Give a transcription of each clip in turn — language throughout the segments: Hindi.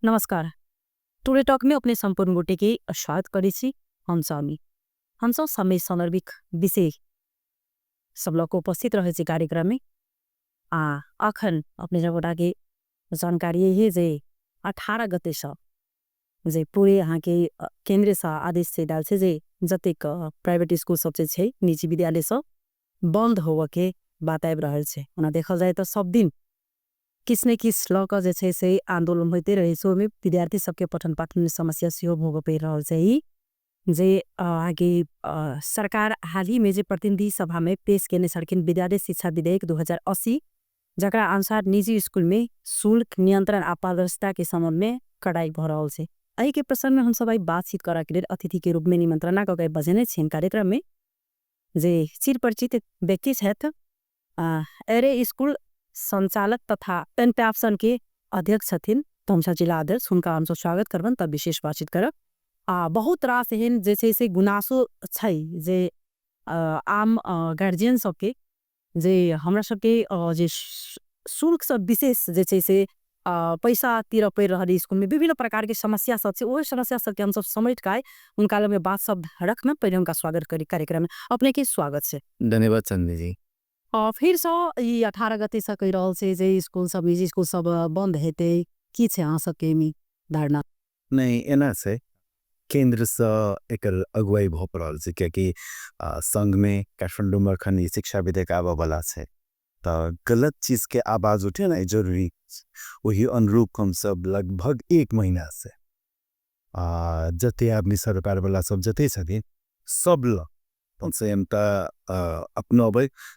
नमस्कार। टुडे टक में अपने संपूर्ण गोटे के स्वागत करेছি हंसामी हंसो समय सान्दर्भिक विषय सब लोग को उपस्थित रहे छी कार्यक्रम में अखन अपने जब के जानकारी ये जे 18 गते से जे पूरे यहाँ के केंद्र से आदेश से डाल से जे जतेक प्राइवेट स्कूल सब जे छै निजी विद्यालय सब बंद होवे के बात आबि रहल छै। ओना देखल जाए तो सब दिन किस न किस लक जे छै से आंदोलन होते रहे सो में विद्यार्थी सबके पठन पाठन में समस्या सेहो भोग पड़ि रहल छै। जे आगे सरकार हाल ही में जे प्रतिनिधि सभा में पेश केने छलखिन विद्यालय शिक्षा विधेयक 2080 जकरा अनुसार निजी स्कूल में शुल्क नियंत्रण आ पारदर्शिता के संबंध में कड़ाई भ रहल छै। एहि के प्रसंग में हम सब बातचीत करा के लेल अतिथि के रूप में निमंत्रणा क के बजेने छिन कार्यक्रम में जे चिर परिचित व्यक्ति छथि एरे स्कूल संचालक तथा पेनपैप्सन के अध्यक्ष छथिन तमसा जिला अध्यक्ष हुनका हम स्वागत करबन तब विशेष बातचीत करब। बहुत रास एहन जे छै से गुनासो छै जे आम गार्जियन सबके जे हमरा सबके जे शुल्क सब विशेष जे छै से पैसा तिर पड़ि रहल स्कूल में विभिन्न प्रकार के समस्या सब छै। ओहि समस्या सबके हम सब समेट के उनका लग में बात सब रखना पहले उनका स्वागत करी कार्यक्रम में अपने के स्वागत छै। धन्यवाद चंदी जी। फिर से ई 18 गते से कहि रहल छै जे स्कूल सब निजी स्कूल सब बंद हेते की छै अहाँ सबके में धारणा? नहीं एना से केंद्र से एकर अगुवाई भ रहल छै क्योंकि संघ में काठमांडू में अखन शिक्षा विधेयक आबे वाला छै तो गलत चीज के आवाज उठे ना जरूरी वही अनुरूप हम सब लगभग 1 महीना से जते आदमी सरकार वाला सब जते छथिन सब ल से हम अपनो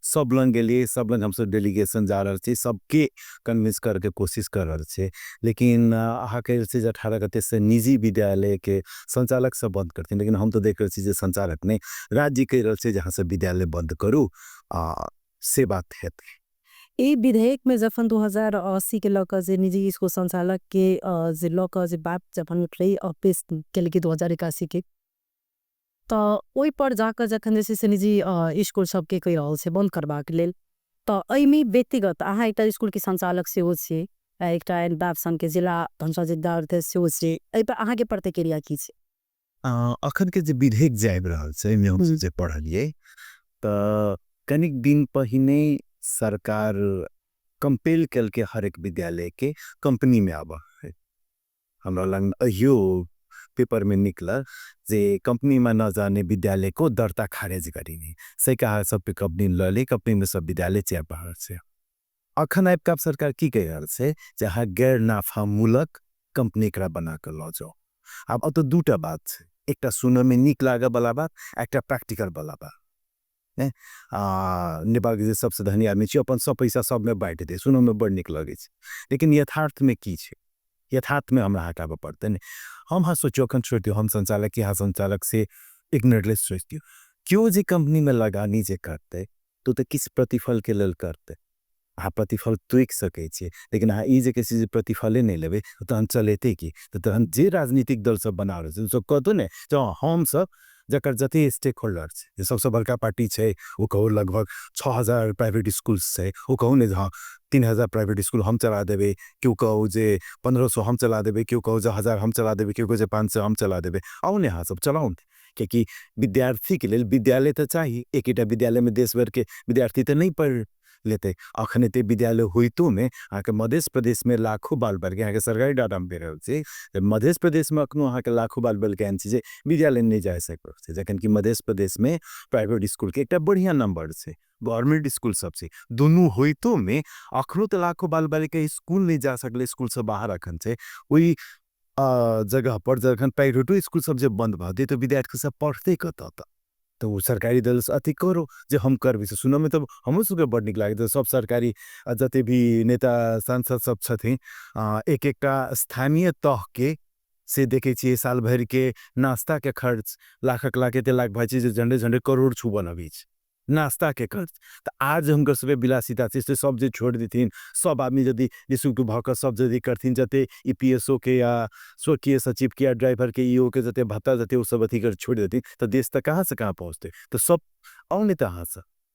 सब लंग के लिए सब लंग हमसे डेलीगेशन जा रहा है सबके कन्विंस करके कोशिश कर रहा है। लेकिन अहाँ कह 18 गते से निजी विद्यालय के संचालक सब बंद करते लेकिन हम तो देख रहे हैं संचालक नहीं राज्य कह रहे जहाँ से विद्यालय बंद करूँ से बात है। ये विधेयक में जफन 2080 के लक जे निजी स्कूल संचालक के जे लक जे बात जफन उठ रही पेश के 2081 के तो ओई पर जाकर जखन जैसे से निजी स्कूल सबके कहि रहल छै बंद करबाक लेल तो एहिमे व्यक्तिगत अहाँ एकटा स्कूल के संचालक सेहो छियै एकटा एनपैप्सन के जिला धनसा जिला अध्यक्ष सेहो छियै एहि पर अहाँ के प्रतिक्रिया की छै? अखन के जे विधेयक जे आबि रहल छै एहिमे हम जे पढ़लिए तो कनिक दिन पहिने सरकार कंपेल कल के हर एक विद्यालय के कंपनी में आबा है। हमरा लग अहियो पेपर में निकला जे कंपनी में न जाने विद्यालय को दरता खारिज करी से कहा सब पे कंपनी लले कंपनी में सब विद्यालय चेप बाहर से अखन आब का सरकार की कह रहल छै जहाँ गैर नाफा मूलक कंपनी एकरा बना के लो जाओ। अब तो दूटा बात है एक सुन में निक लागे वाला बात एक प्रैक्टिकल वाला बात नेपाल के सबसे धनी आदमी छी अपन सब पैसा सब में बांट दे सुनो में बड़ निक लगे लेकिन यथार्थ में की छै यथार्थ में हमरा हटाबे पड़ते नहीं। हम हाँ सोचो अखन छोड़ियो हम संचालक यहाँ संचालक से इग्नोरलेस सोचती क्यों जे कंपनी में लगानी जे करते तो किस प्रतिफल के लेल करते हाँ प्रतिफल तुक सके छे लेकिन हाँ ई जे किसी प्रतिफले नहीं लेवे तो हम चलेते कि तो हम जे राजनीतिक दल सब बना रहे सब कहतो ने जो हम सब जकर जते स्टेक होल्डर है सबसे बड़का पार्टी है वो कहो लगभग 6000 प्राइवेट स्कूल्स है वो कहूँ ने हाँ 3000 प्राइवेट स्कूल हम चला देवे क्यों कहो जे 1500 हम चला देवे क्यों कहो जे 1000 हम चला देवे क्यों कहो जे 500 हम चला देवे आओ ने हाँ सब चलाओ क्योंकि विद्यार्थी के लिए विद्यालय तो चाहिए एक विद्यालय में देश भर के विद्यार्थी तो नहीं पढ़ लेते अखन एते विद्यालय होइतो में अहाँ मध्य प्रदेश में लाखों बाल बालिका यहाँ सरकारी डाटा में रहल छै मध्य प्रदेश में अखनो अहाँ लाखों बाल बालिका एहन छै विद्यालय नहीं जा सकै जखन कि मध्य प्रदेश में प्राइवेट स्कूल के एक बढ़िया नंबर है गवर्नमेंट स्कूल सब से दोनों होइतो में अखनो तो लाखों बाल बालिका स्कूल नहीं जा सकले स्कूल से बाहर अखन छै वही जगह पर जखन प्राइवेटो स्कूल सब जे बंद भए तो विद्यार्थी सब पढ़ते कत तो वो सरकारी दल से अति करो जो हम कर सुनो में तो हमरो सबके बड़ निक लागे सब सरकारी जते भी नेता सांसद सब छथिन एक एक स्थानीय तह के से देखे छे साल भर के नाश्ता के खर्च लाख लाख लाख भाई जो झंडे झंडे करोड़ छुबन अभी नाश्ता के खर्च तो आज हम सब विलासिता से सब जे छोड़ देथिन सब आदमी यदि निःशुल्क भक सब यदि करथिन जते ईपीएसओ के या स्वकीय सचिव के या ड्राइवर के ईओ के जते भत्ता जते वो सब अथी कर छोड़ देती तो देश तक कहाँ से कहाँ पहुँचते तो सब और नहीं तो हाँ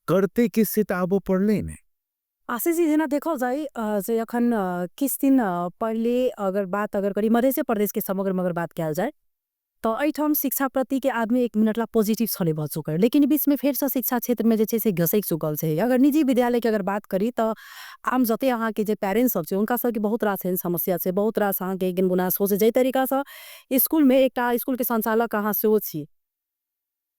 करते किससे तो आबो पड़ले ने आशीष जी जेना देखल जाए जे अखन किछ दिन पहिले अगर बात करी मध्य प्रदेश के समग्र मगर बात कयल जाए तो एहिठाम शिक्षा प्रति के आदमी 1 मिनट ला पॉजिटिव छले भ चुकल लेकिन बीच में फेर से शिक्षा क्षेत्र में जे छे से घसक चुकल छे। अगर निजी विद्यालय के अगर बात करी तो आम जते अहाँ के जे पेरेंट्स सब छे उनका सब के बहुत रास एहन समस्या छे, बहुत रास अहाँ के गुनगुनास हो छे। जे तरीका से स्कूल में एकटा स्कूल के संचालक अहाँ सेहो छी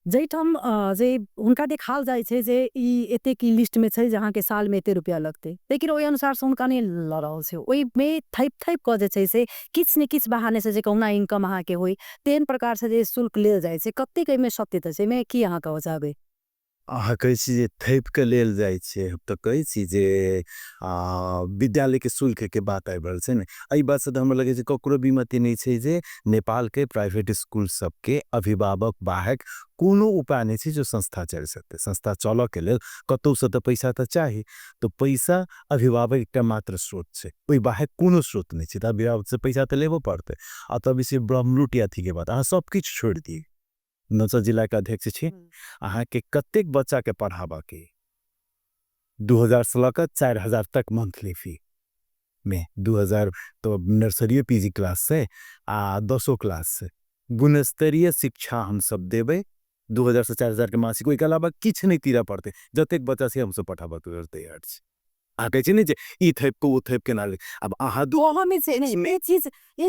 जैठाम जे हुनका देखाल जाए छे जे ई एते की लिस्ट में छे जहाँ के साल में एते रुपया लगते लेकिन ओहि अनुसार से हुनका नहीं ल रहल छे। ओहि में थैप थैप क जे छे से किछ ने किछ बहाने से जे कहुना इनकम अहाँ के होई तेन प्रकार से जे शुल्क लेल जाए छे कतेक एहिमे सत्यता छे में की अहाँ कहब चाहबे? अहाँ कहै छी जे थैप के लेल जाइ छै, हम तऽ कहै छी जे विद्यालय के शुल्क के बात आबि रहल छै ने, एहि बात से तऽ हमरा लगे छै ककरो भी मति नहीं छै जे नेपाल के प्राइवेट स्कूल सबके अभिभावक बाहेक कोनो उपाय नहीं छै जो संस्था चल सकते। संस्था चलऽ के लेल कतौ से तऽ पैसा तऽ चाही, तो पैसा अभिभावक एकटा मात्र स्रोत छै, ओहि बाहेक कोनो स्रोत नहीं छै। तऽ अभिभावक से पैसा तऽ लेबो पड़तै। आ तब इसे ब्रह्मलूट या थी के बात अहाँ सब किछु छोड़ दिए। नौसा जिला के अध्यक्ष छी, अहाँ के कतेक बच्चा के पढ़ाबा के 2000 से लऽ 4000 तक मंथली फी में 2000 तो नर्सरी पीजी क्लास से 10 क्लास से गुणस्तरीय शिक्षा हम सब देवे 2000 से 4000 के मासिक। ओहि के अलावा किछ नहीं तीरा पड़ते, जतेक बच्चा से हम सब पढ़ाबा तो तैयार छी। अहाँ कहै छी ने जे ई थैप को ओ थैप के ना ले, अब अहाँ दोहा में छे नहीं ये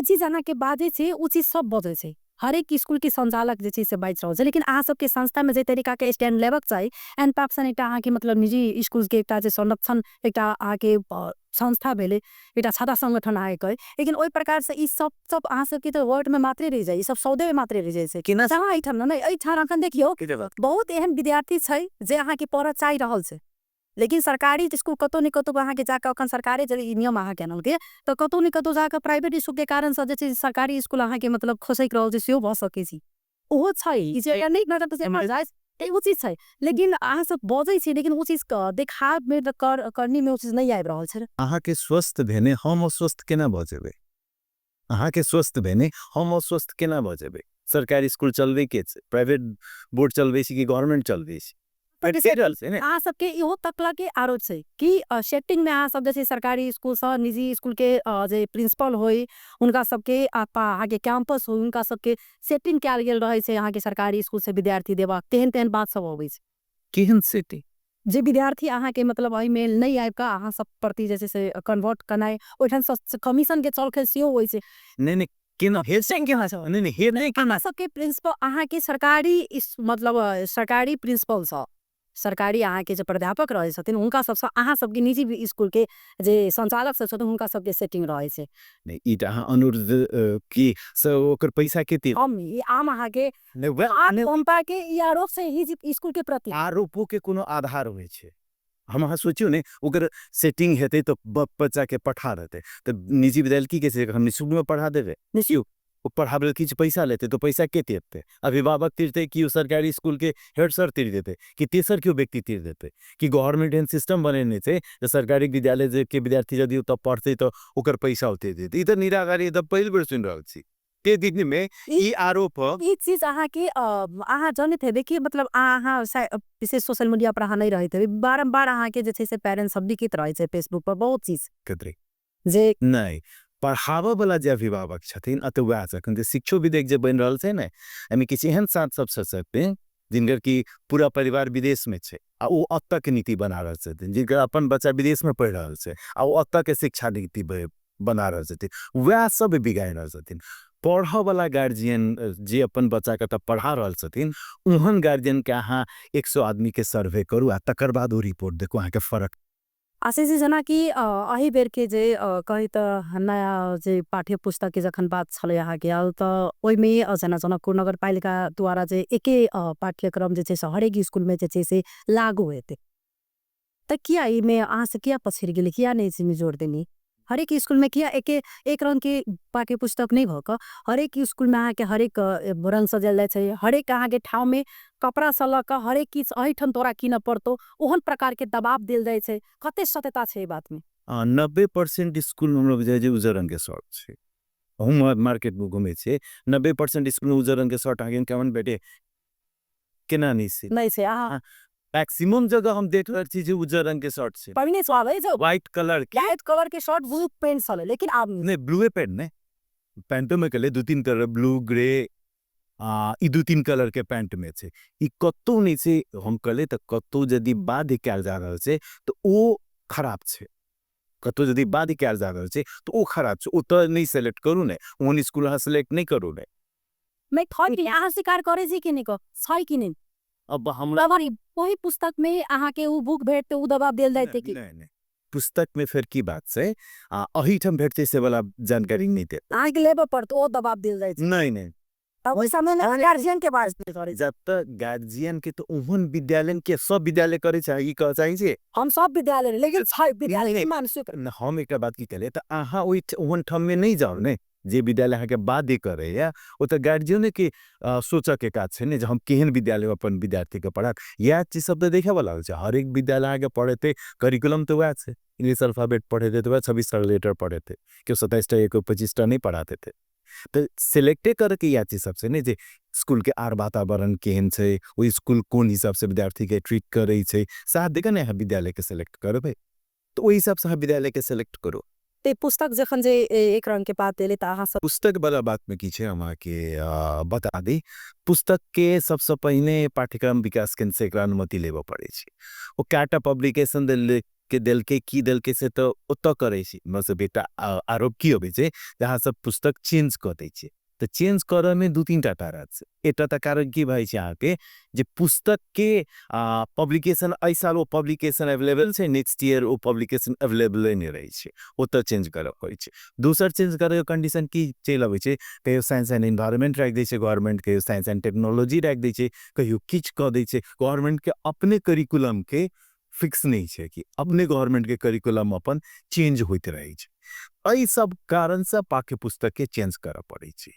चीज अहाँ के बाजे छे उ चीज सब बजे छे। हर एक स्कूल के संचालक जे छे से बाइच रहल छे लेकिन अहाँ सबके संस्था में जे तरीका के स्टैंड लेबक चाही एंड पाप्सन एकटा अहाँ के मतलब निजी स्कूल के एकटा जे संरक्षण एकटा अहाँ के संस्था भेले एकटा छात्र संगठन आए कहे लेकिन ओहि प्रकार से ई सब सब अहाँ सबके तो वर्ड में मात्रे रह जाए, ई सब सौदे में मात्रे रह जाए छे कि ना जहाँ एठाम ना एठाम अखन देखियो बहुत एहन विद्यार्थी छे जे अहाँ के पढ़ चाहि रहल छे लेकिन सरकारी स्कूल कतौ नहीं कतौ अहाँ के जाके अखन सरकारी जे ई नियम अहाँ के आनल के तो कतौ नहीं कतौ जाके प्राइवेट स्कूल के कारण से जे छे सरकारी स्कूल अहाँ के मतलब खोसैक रहल छे सेहो भ सकै छी। ओहो छै ई जे नहीं ना तो एमर जाय ए उ चीज छै लेकिन अहाँ सब बजै छी लेकिन उ चीज देखाव में करनी में उ चीज नहीं आबि रहल छे। अहाँ के स्वस्थ भेने हम अस्वस्थ केना भ जेबै? अहाँ के स्वस्थ भेने हम अस्वस्थ केना भ जेबै? सरकारी स्कूल चलबे के छै, प्राइवेट बोर्ड चलबे छी कि गवर्नमेंट चलबे छी? अहाँ सबके इहो तकला के आरोप छे कि सेटिंग में अहाँ सब जैसे सरकारी स्कूल से निजी स्कूल के जे प्रिंसिपल होई उनका सबके अहाँ के कैंपस होई उनका सबके सेटिंग कयल गेल रहे छे अहाँ के सरकारी स्कूल से विद्यार्थी देबा तेहन तेहन बात सब होवे छे। केहन सेटिंग? जे विद्यार्थी अहाँ के मतलब एहि में नहीं आबि का अहाँ सब प्रति जैसे से कन्वर्ट करनाई ओठान से कमीशन के चलखे सेहो होई छे। नहीं केना हेसिंग केना छ? नहीं हे नहीं अहाँ सबके प्रिंसिपल अहाँ के सरकारी मतलब सरकारी प्रिंसिपल सा सरकारी अहाँ के जे प्राध्यापक रहे छथिन उनका सबसे अहाँ सबके निजी स्कूल के जे संचालक सब छथिन उनका सबके सेटिंग रहे छे। नहीं ई त अहाँ अनुरोध की से ओकर पैसा केते हम ई आम अहाँ के पंपा के ई आरोप से ही स्कूल के प्रति आरोपों के कोनो आधार होय छे। हम अहाँ सोचियो ने ओकर सेटिंग हेते तो बच्चा के पढ़ा देते तो निजी विद्यालय की कैसे हम निःशुल्क में पढ़ा देवे निश्चित वो पढ़ाबे लेल किछ पैसा लेते तो पैसा के देते? अभिभावक तीरते कि सरकारी स्कूल के हेड सर तीर देते कि तेसर क्यों व्यक्ति तीर देते कि गवर्नमेंट एहन सिस्टम बनेने छे जे सरकारी विद्यालय के विद्यार्थी यदि ओतऽ पढ़ते तो ओकर पैसा ओते देते। ई त निराकारी त पहिल बेर सुनि रहल छी। ते दिन में ई आरोप ई चीज अहाँ के अहाँ जानते हेबे कि मतलब अहाँ विशेष सोशल मीडिया पर अहाँ नहीं रहते हेबे बारंबार अहाँ के जे छे से पेरेंट्स सब लिखित रहे छे फेसबुक पर बहुत चीज कतरे जे नहीं पढ़ाबऽ वाला जे अभिभावक छथिन अतः वएह छथिन जे शिक्षोविद जे बनि रहल छै ने एहिमे किछु एहन साथ सब छथिन जिनकर की पूरा परिवार विदेश में छै आ ओ अतः के नीति बना रहल छथिन, जिनकर अपन बच्चा विदेश में पढ़ि रहल छै आ ओ अतः के शिक्षा नीति बना रहल छथिन, वएह सब बिगाड़ि रहल छथिन। पढ़ऽ वाला गार्जियन जे अपन बच्चा के पढ़ा रहल छथिन ओहन गार्जियन के अहाँ 100 आदमी के सर्वे करू आ तकर बाद ओ रिपोर्ट देखू अहाँ के फर्क। आशीष जी जना कि अही बेर के जे कही त नया जे पाठ्य पुस्तक के जखन बात छले अहाँ के आल त ओइ में जना जनकपुर नगरपालिका द्वारा जे एके पाठ्यक्रम जे छे से हरेक स्कूल में जे छे से लागू हेते त किया ई में अहाँ से किया पछिर गेली किया नहीं इसमें जोड़ देनी? हरेक स्कूल में किया एक रंग के पाठ्य पुस्तक नहीं भक हरेक स्कूल में अहाँ के हरेक रंग सजायल जाय छे हरेक अहाँ के ठाव में कपड़ा से ल क हरेक चीज अहिठन तोरा किन पड़तो ओहन प्रकार के दबाव देल जाय छे कते सत्यता छे ई बात में? 90% स्कूल में हमरा बुझाय जे उजर रंग के शर्ट छे। हम मार्केट में घूमे छे 90% स्कूल में उजर रंग के शर्ट आगे केमन बेटे केना नहीं से नहीं से अहाँ मैक्सिमम जगह हम देख रहे चीज उज्जर रंग के शर्ट से पहिने छ है जो व्हाइट कलर के लाइट कलर के शर्ट ब्लू पेंट छ लेकिन अब नहीं ब्लू पेंट ने पैंटों में कले 2-3 कलर ब्लू ग्रे ई 2-3 कलर के पैंट में छे ई कत्तो नहीं से हम कले त कत्तो यदि बाद कैल जा रहल छे तो ओ खराब छे कत्तो यदि बाद कैल जा रहल छे तो ओ खराब छे ओ त नहीं सेलेक्ट करू ने ओन स्कूल हा सेलेक्ट नहीं करू ने मैं थोड़ी कि अहाँ स्वीकार करे छी कि नहीं को छै कि नहीं अब हमरा तब वही पुस्तक में अहाँ के उ बुक भेटते उ दबाव देल जाते कि नहीं नहीं पुस्तक में फिर की बात से अहिठम भेटते से वाला जानकारी नहीं दे अहाँ के लेबे पड़त ओ दबाव देल जाय छै नहीं नहीं अब ओइ समय में गार्जियन के बात नहीं करे जब तक गार्जियन के तो ओहन विद्यालय के सब विद्यालय करे चाहिए कह चाहिए हम सब विद्यालय लेकिन छै विद्यालय के मानसिक हम एक बात की कहले तो अहाँ ओहन ठम में नहीं जाओ ने जे विद्यालय अहाँ के बाद करे या वो तो गार्जियन के सोचा के काज छे ने जे हम केहन विद्यालय में अपन विद्यार्थी के पढ़ा या चीज सब तो देखे वाला हो हर एक विद्यालय आगे पढ़े थे करिकुलम तो वह छे इंग्लिश अल्फाबेट पढ़े थे तो वह 26 लेटर पढ़े थे क्यों 27 या 25 नहीं पढ़ाते थे तो सिलेक्टे करके या चीज सबसे ने जे स्कूल के आर वातावरण केहन छे वो स्कूल कौन हिसाब से विद्यार्थी के ट्रीट करे छे साथ देखा ने विद्यालय के सिलेक्ट करबे तो वही हिसाब से विद्यालय के सिलेक्ट करो ते पुस्तक जखन जे एक रंग के बात देले त अहाँ सब पुस्तक वाला बात में की छे हम के बता दी पुस्तक के सबसे पहले पाठ्यक्रम विकास केंद्र से एकरा अनुमति लेबो पड़े छे वो काटा पब्लिकेशन दिल के की दिल के से तो उत करे छी मतलब बेटा आरोप की होबे छे जहाँ सब पुस्तक चेंज कर दे छे तो चेंज करे में 2-3 टा कारण छे एटा त कारण की भाई छे यहाँ के जे पुस्तक के पब्लिकेशन ऐ साल वो पब्लिकेशन अवेलेबल छे नेक्स्ट ईयर वो पब्लिकेशन अवेलेबल नहीं रही छे वो तो चेंज करे होय छे दूसर चेंज करे कंडीशन की चल आवे छे कहियो साइंस एंड एनवायरनमेंट रख दे छे गवर्नमेंट कहियो साइंस एंड टेक्नोलॉजी रख दे छे कहियो किछ क दे छे गवर्नमेंट के अपने करिकुलम के फिक्स नहीं छे कि अपने गवर्नमेंट के करिकुलम अपन चेंज होते रहे छे ऐ सब कारण से पाठ्य पुस्तक के चेंज करे पड़े छे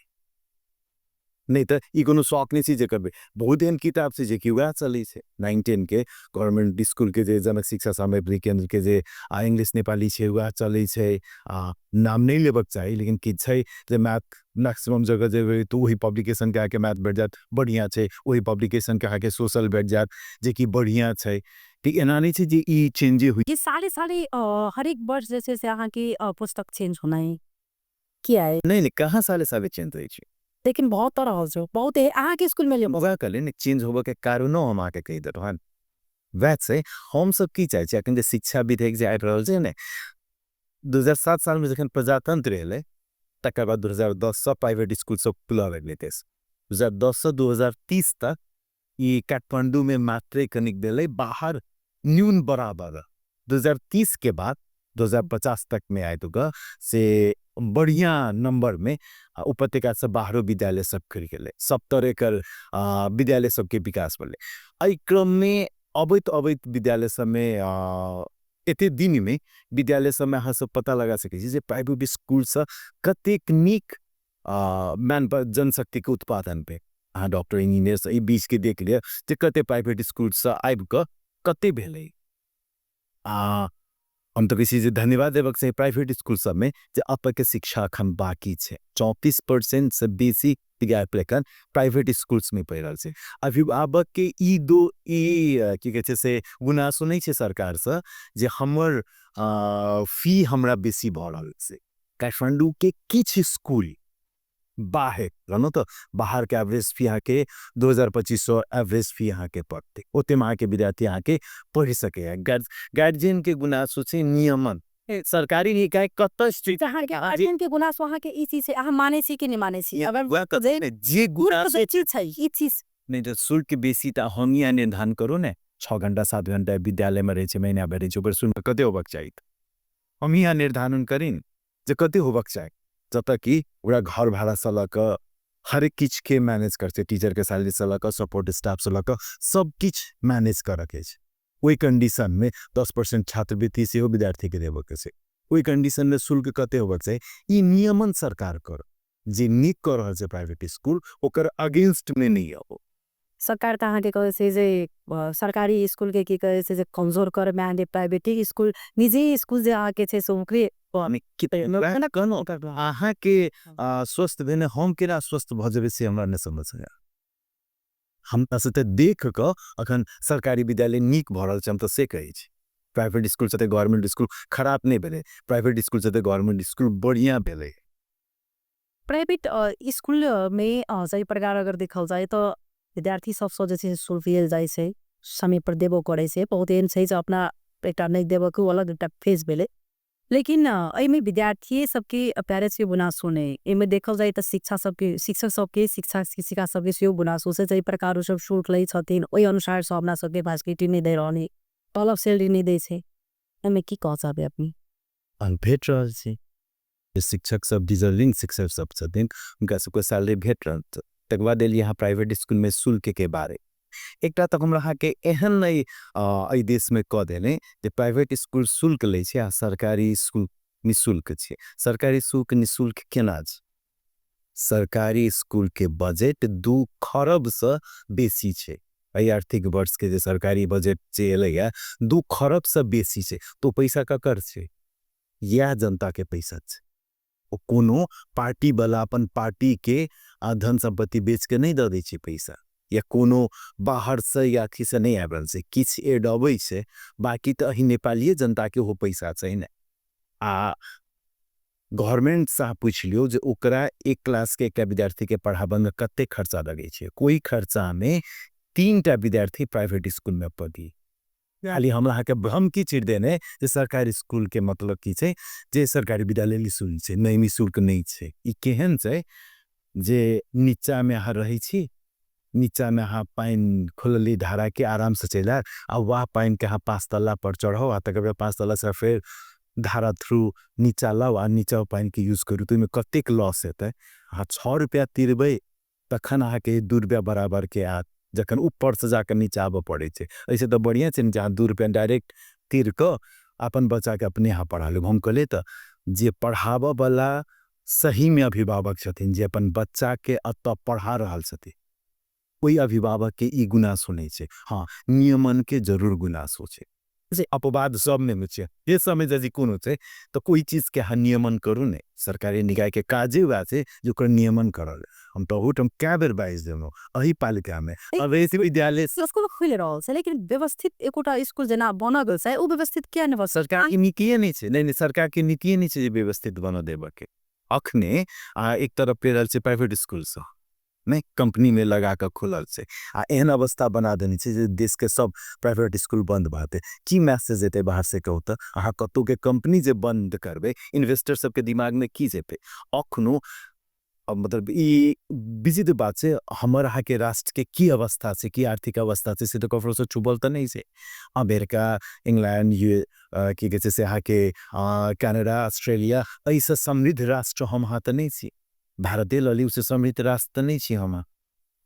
नहीं तो ई कोनो शौक नहीं जे करबे बहुत एहन किताब से जे कि वह चले छे 9-10 के गवर्नमेंट स्कूल के जे जनक शिक्षा सामग्री केंद्र के जे इंग्लिश नेपाली छे वह चले छे नाम नहीं लेबक चाहिए लेकिन कि छे जे मैथ मैक्सिमम जगह जे तो वही पब्लिकेशन के आके मैथ बैठ जात बढ़िया छे वही पब्लिकेशन के आके सोशल बैठ जात जे कि बढ़िया छे ठीक एना नहीं छे जे ई चेंज हुई ये साले साले हर एक वर्ष जैसे से अहाँ की पुस्तक चेंज होना है क्या है नहीं कहाँ साले साले चेंज होई छे लेकिन बहुत तरह हो जो बहुत है अहाँ के स्कूल में ले मगा कले ने चेंज होबे के कारणो हम आके कहि देत हन वैसे हम सब की चाहे छे अखन जे शिक्षा विधेयक जे आइ रहल छे ने 2007 साल में जखन प्रजातंत्र रहले तकर बाद 2010 से प्राइवेट स्कूल सब खुला लगले थे 2010 से 2030 तक ये काठमांडू में मात्र कनिक देले बाहर न्यून बराबर 2030 के बाद 2050 तक में आए तो से बढ़िया नंबर में उपत्यका से बाहरों विद्यालय सब कर गए सब तरह कर विद्यालय सबके विकास बढ़ले एहि क्रम में अवैध विद्यालय सब में एते दिन में विद्यालय सब में अहाँ सब पता लगा सके छी जे प्राइवेट स्कूल से कतेक नीक मैन जनशक्ति के उत्पादन पे अहाँ डॉक्टर इंजीनियर से बीच के देख लिया जे कते प्राइवेट स्कूल से आबि क कते भेलै हम तो किसी से धन्यवाद देवक से प्राइवेट स्कूल सब में जे अब के शिक्षा अखन बाकी छे 34% से बेसी विद्यार्थी प्राइवेट स्कूल्स में पढ़ रहल छे अभिभावक के ई की कहै छे से गुनासो नहीं छे सरकार से जे हमर फी हमरा बेसी भ रहल छे काठमांडू के किछ स्कूल बाहर जानो तो बाहर के एवरेज फी यहाँ के 2500 एवरेज फी यहाँ के पड़ते ओते में के विद्यार्थी यहाँ के पढ़ सके गार्जियन के गुनासो से नियमन सरकारी निकाय कत स्ट्रिक्ट गार्जियन के गुनासो अहाँ के ई चीज से अहाँ माने छी कि नहीं माने छी अगर जे गुनासो चीज छै ई चीज नहीं तो शुल्क बेसी त हम यहाँ निर्धारण करो ने 6 घंटा 7 घंटा विद्यालय में रहे महीना भर रहे शुल्क कते होबक चाहिए हम यहाँ निर्धारण करीन जे कते होबक चाहिए जब तक कि पूरा घर भाड़ा से लक हर एक किछ के मैनेज करते टीचर के सैलरी से लक सपोर्ट स्टाफ से लक सब किछ मैनेज कर रखे वही कंडीशन में 10% छात्रवृत्ति से हो विद्यार्थी के देव के वही कंडीशन में शुल्क कते होबक चाहिए ई नियमन सरकार कर जे नीक कर रहल छे प्राइवेट स्कूल ओकर अगेंस्ट में नहीं हो सरकार त के कहे छे जे सरकारी स्कूल के की कहे छे जे कमजोर कर में आंदे प्राइवेट स्कूल निजी स्कूल जे के छे सो ओकरे अहाँ के स्वस्थ भेने हम केना स्वस्थ भ जेबे से हमरा नहीं समझ आया हमरा से देख क अखन सरकारी विद्यालय नीक भ रहल छै, हम तऽ से कहै छी। प्राइवेट स्कूल से गवर्नमेंट स्कूल खराब नहीं भेलै, प्राइवेट स्कूल से गवर्नमेंट स्कूल बढ़िया भेलै। प्राइवेट स्कूल में सही प्रकार अगर देखल जाए तो विद्यार्थी सब से जे छै शुल्क लियल जाइ छै, समय पर देबो करे छै, बहुत एहन छै जे अपना एकटा नहीं देबो के अलग एकटा फेज भेलै। लेकिन एहिमे विद्यार्थी सबके पेरेंट्स के गुनासो नहीं, एहिमे देखल जाए तो शिक्षक सबके शिक्षा शिक्षिका सबके सेहो गुनासो छै, जाहि प्रकार ओ सब शुल्क लै छथिन ओहि अनुसार से अपना सबके फैसिलिटी नहीं दे रहनी, तलब सैलरी नहीं दै छै। एहिमे की कह चाहबे अपनी? भेट रहल छै जे शिक्षक सब डिजर्विंग शिक्षक सब छथिन, उनका सबके सैलरी भेट रहल छै। तकर बाद एलियै यहाँ प्राइवेट स्कूल में शुल्क के बारे। एकटा तक हमरा के एहन नहीं एहि देश में कह देने जे प्राइवेट स्कूल शुल्क लै छै आ सरकारी स्कूल निःशुल्क छै। सरकारी शुल्क निःशुल्क केना छै? सरकारी स्कूल के बजट 2 खरब से बेसी छै। एहि आर्थिक वर्ष के जे सरकारी बजट जे एलैया 2 खरब से बेसी छै। तो पैसा ककर छै? यह जनता के पैसा छै। ओ कोनो पार्टी वाला अपन पार्टी के धन संपत्ति बेच के नहीं दे दै छै पैसा, या कोनो बाहर से या अथी से नहीं आबि रहल छै, किछ एड अबै छै, बाकी तो अही नेपाली जनता के हो पैसा छै ने। आ गवर्नमेंट से पूछ लियो जे ओकरा एक क्लास के एक विद्यार्थी के पढ़ाबे में कते खर्चा लगे छै। कोई खर्चा में 3टा विद्यार्थी प्राइवेट स्कूल में पढ़ी। खाली हमरा के भ्रम की चीर देने जे सरकारी स्कूल के मतलब की छै जे सरकारी विद्यालय निःशुल्क छै, नहीं निःशुल्क नहीं छै। ई केहन छै जे नीचा में अहाँ रही छी, नीचा में अहाँ पाइन खोलली धारा के आराम से चला आ वह पाइन के अहाँ 5 तल्ला पर चढ़ो आ तक 5 तल्ला से फिर धारा थ्रू नीचा लाओ आ नीचा पाइन के यूज करू, तो इमे कतेक लॉस हेतै? अहाँ 6 रुपया तीरबै तखन अहाँ के 2 रुपया बराबर के आत, जखन ऊपर से जाकर नीचा आबे पड़े छै। ऐसे तो बढ़िया छै जहाँ 2 रुपया डायरेक्ट तीर क अपन बच्चा के अपने यहाँ पढ़ा लो। हम कहले तो जे पढ़ाबे वाला सही में अभिभावक छथिन, जे अपन बच्चा के अत पढ़ा रहल छथिन, कोई अभिभावक के ई गुनासो नहीं छै। हाँ, नियमन के जरूर गुनासो छै। जैसे अपवाद सब में छै, ये समय जदि कोनो छै तो कोई चीज के हाँ नियमन करू ने। सरकारी निकाय के काजे हुआ छै जो कर नियमन करल। हम तो हुट हम क्या बेर बाइज देनो अही पालिका में अब ऐसे विद्यालय स्कूल खुल रहल छै, लेकिन व्यवस्थित एकोटा स्कूल जेना बन गेल छै, ओ व्यवस्थित किया नहीं बन? सरकार की नीतिये नहीं छै। नहीं सरकार के नीतिये नहीं छै जे व्यवस्थित बन देबे के। अखने एक तरफ पे रहल छै प्राइवेट स्कूल से नहीं कंपनी में लगा कर खुलल छै, आ एहन अवस्था बना देनी छै जे देश के सब प्राइवेट स्कूल बंद भाते। की मैसेज एते बाहर से कहू तो अहाँ कतौ के कंपनी जे बंद करबे, इन्वेस्टर सब के दिमाग में की जेते? अखनो मतलब ई विजित बात छै, हमर अहाँ के राष्ट्र के की अवस्था छै, की आर्थिक अवस्था छै, से तो ककरो से छुपल तो नहीं छै। अमेरिका, इंग्लैंड, की कहै छै से अहाँ के कनाडा, ऑस्ट्रेलिया ऐसे समृद्ध राष्ट्र हम अहाँ तो नहीं छी। भारतीय लली उसे समृद्ध राष्ट्र नहीं छी हम।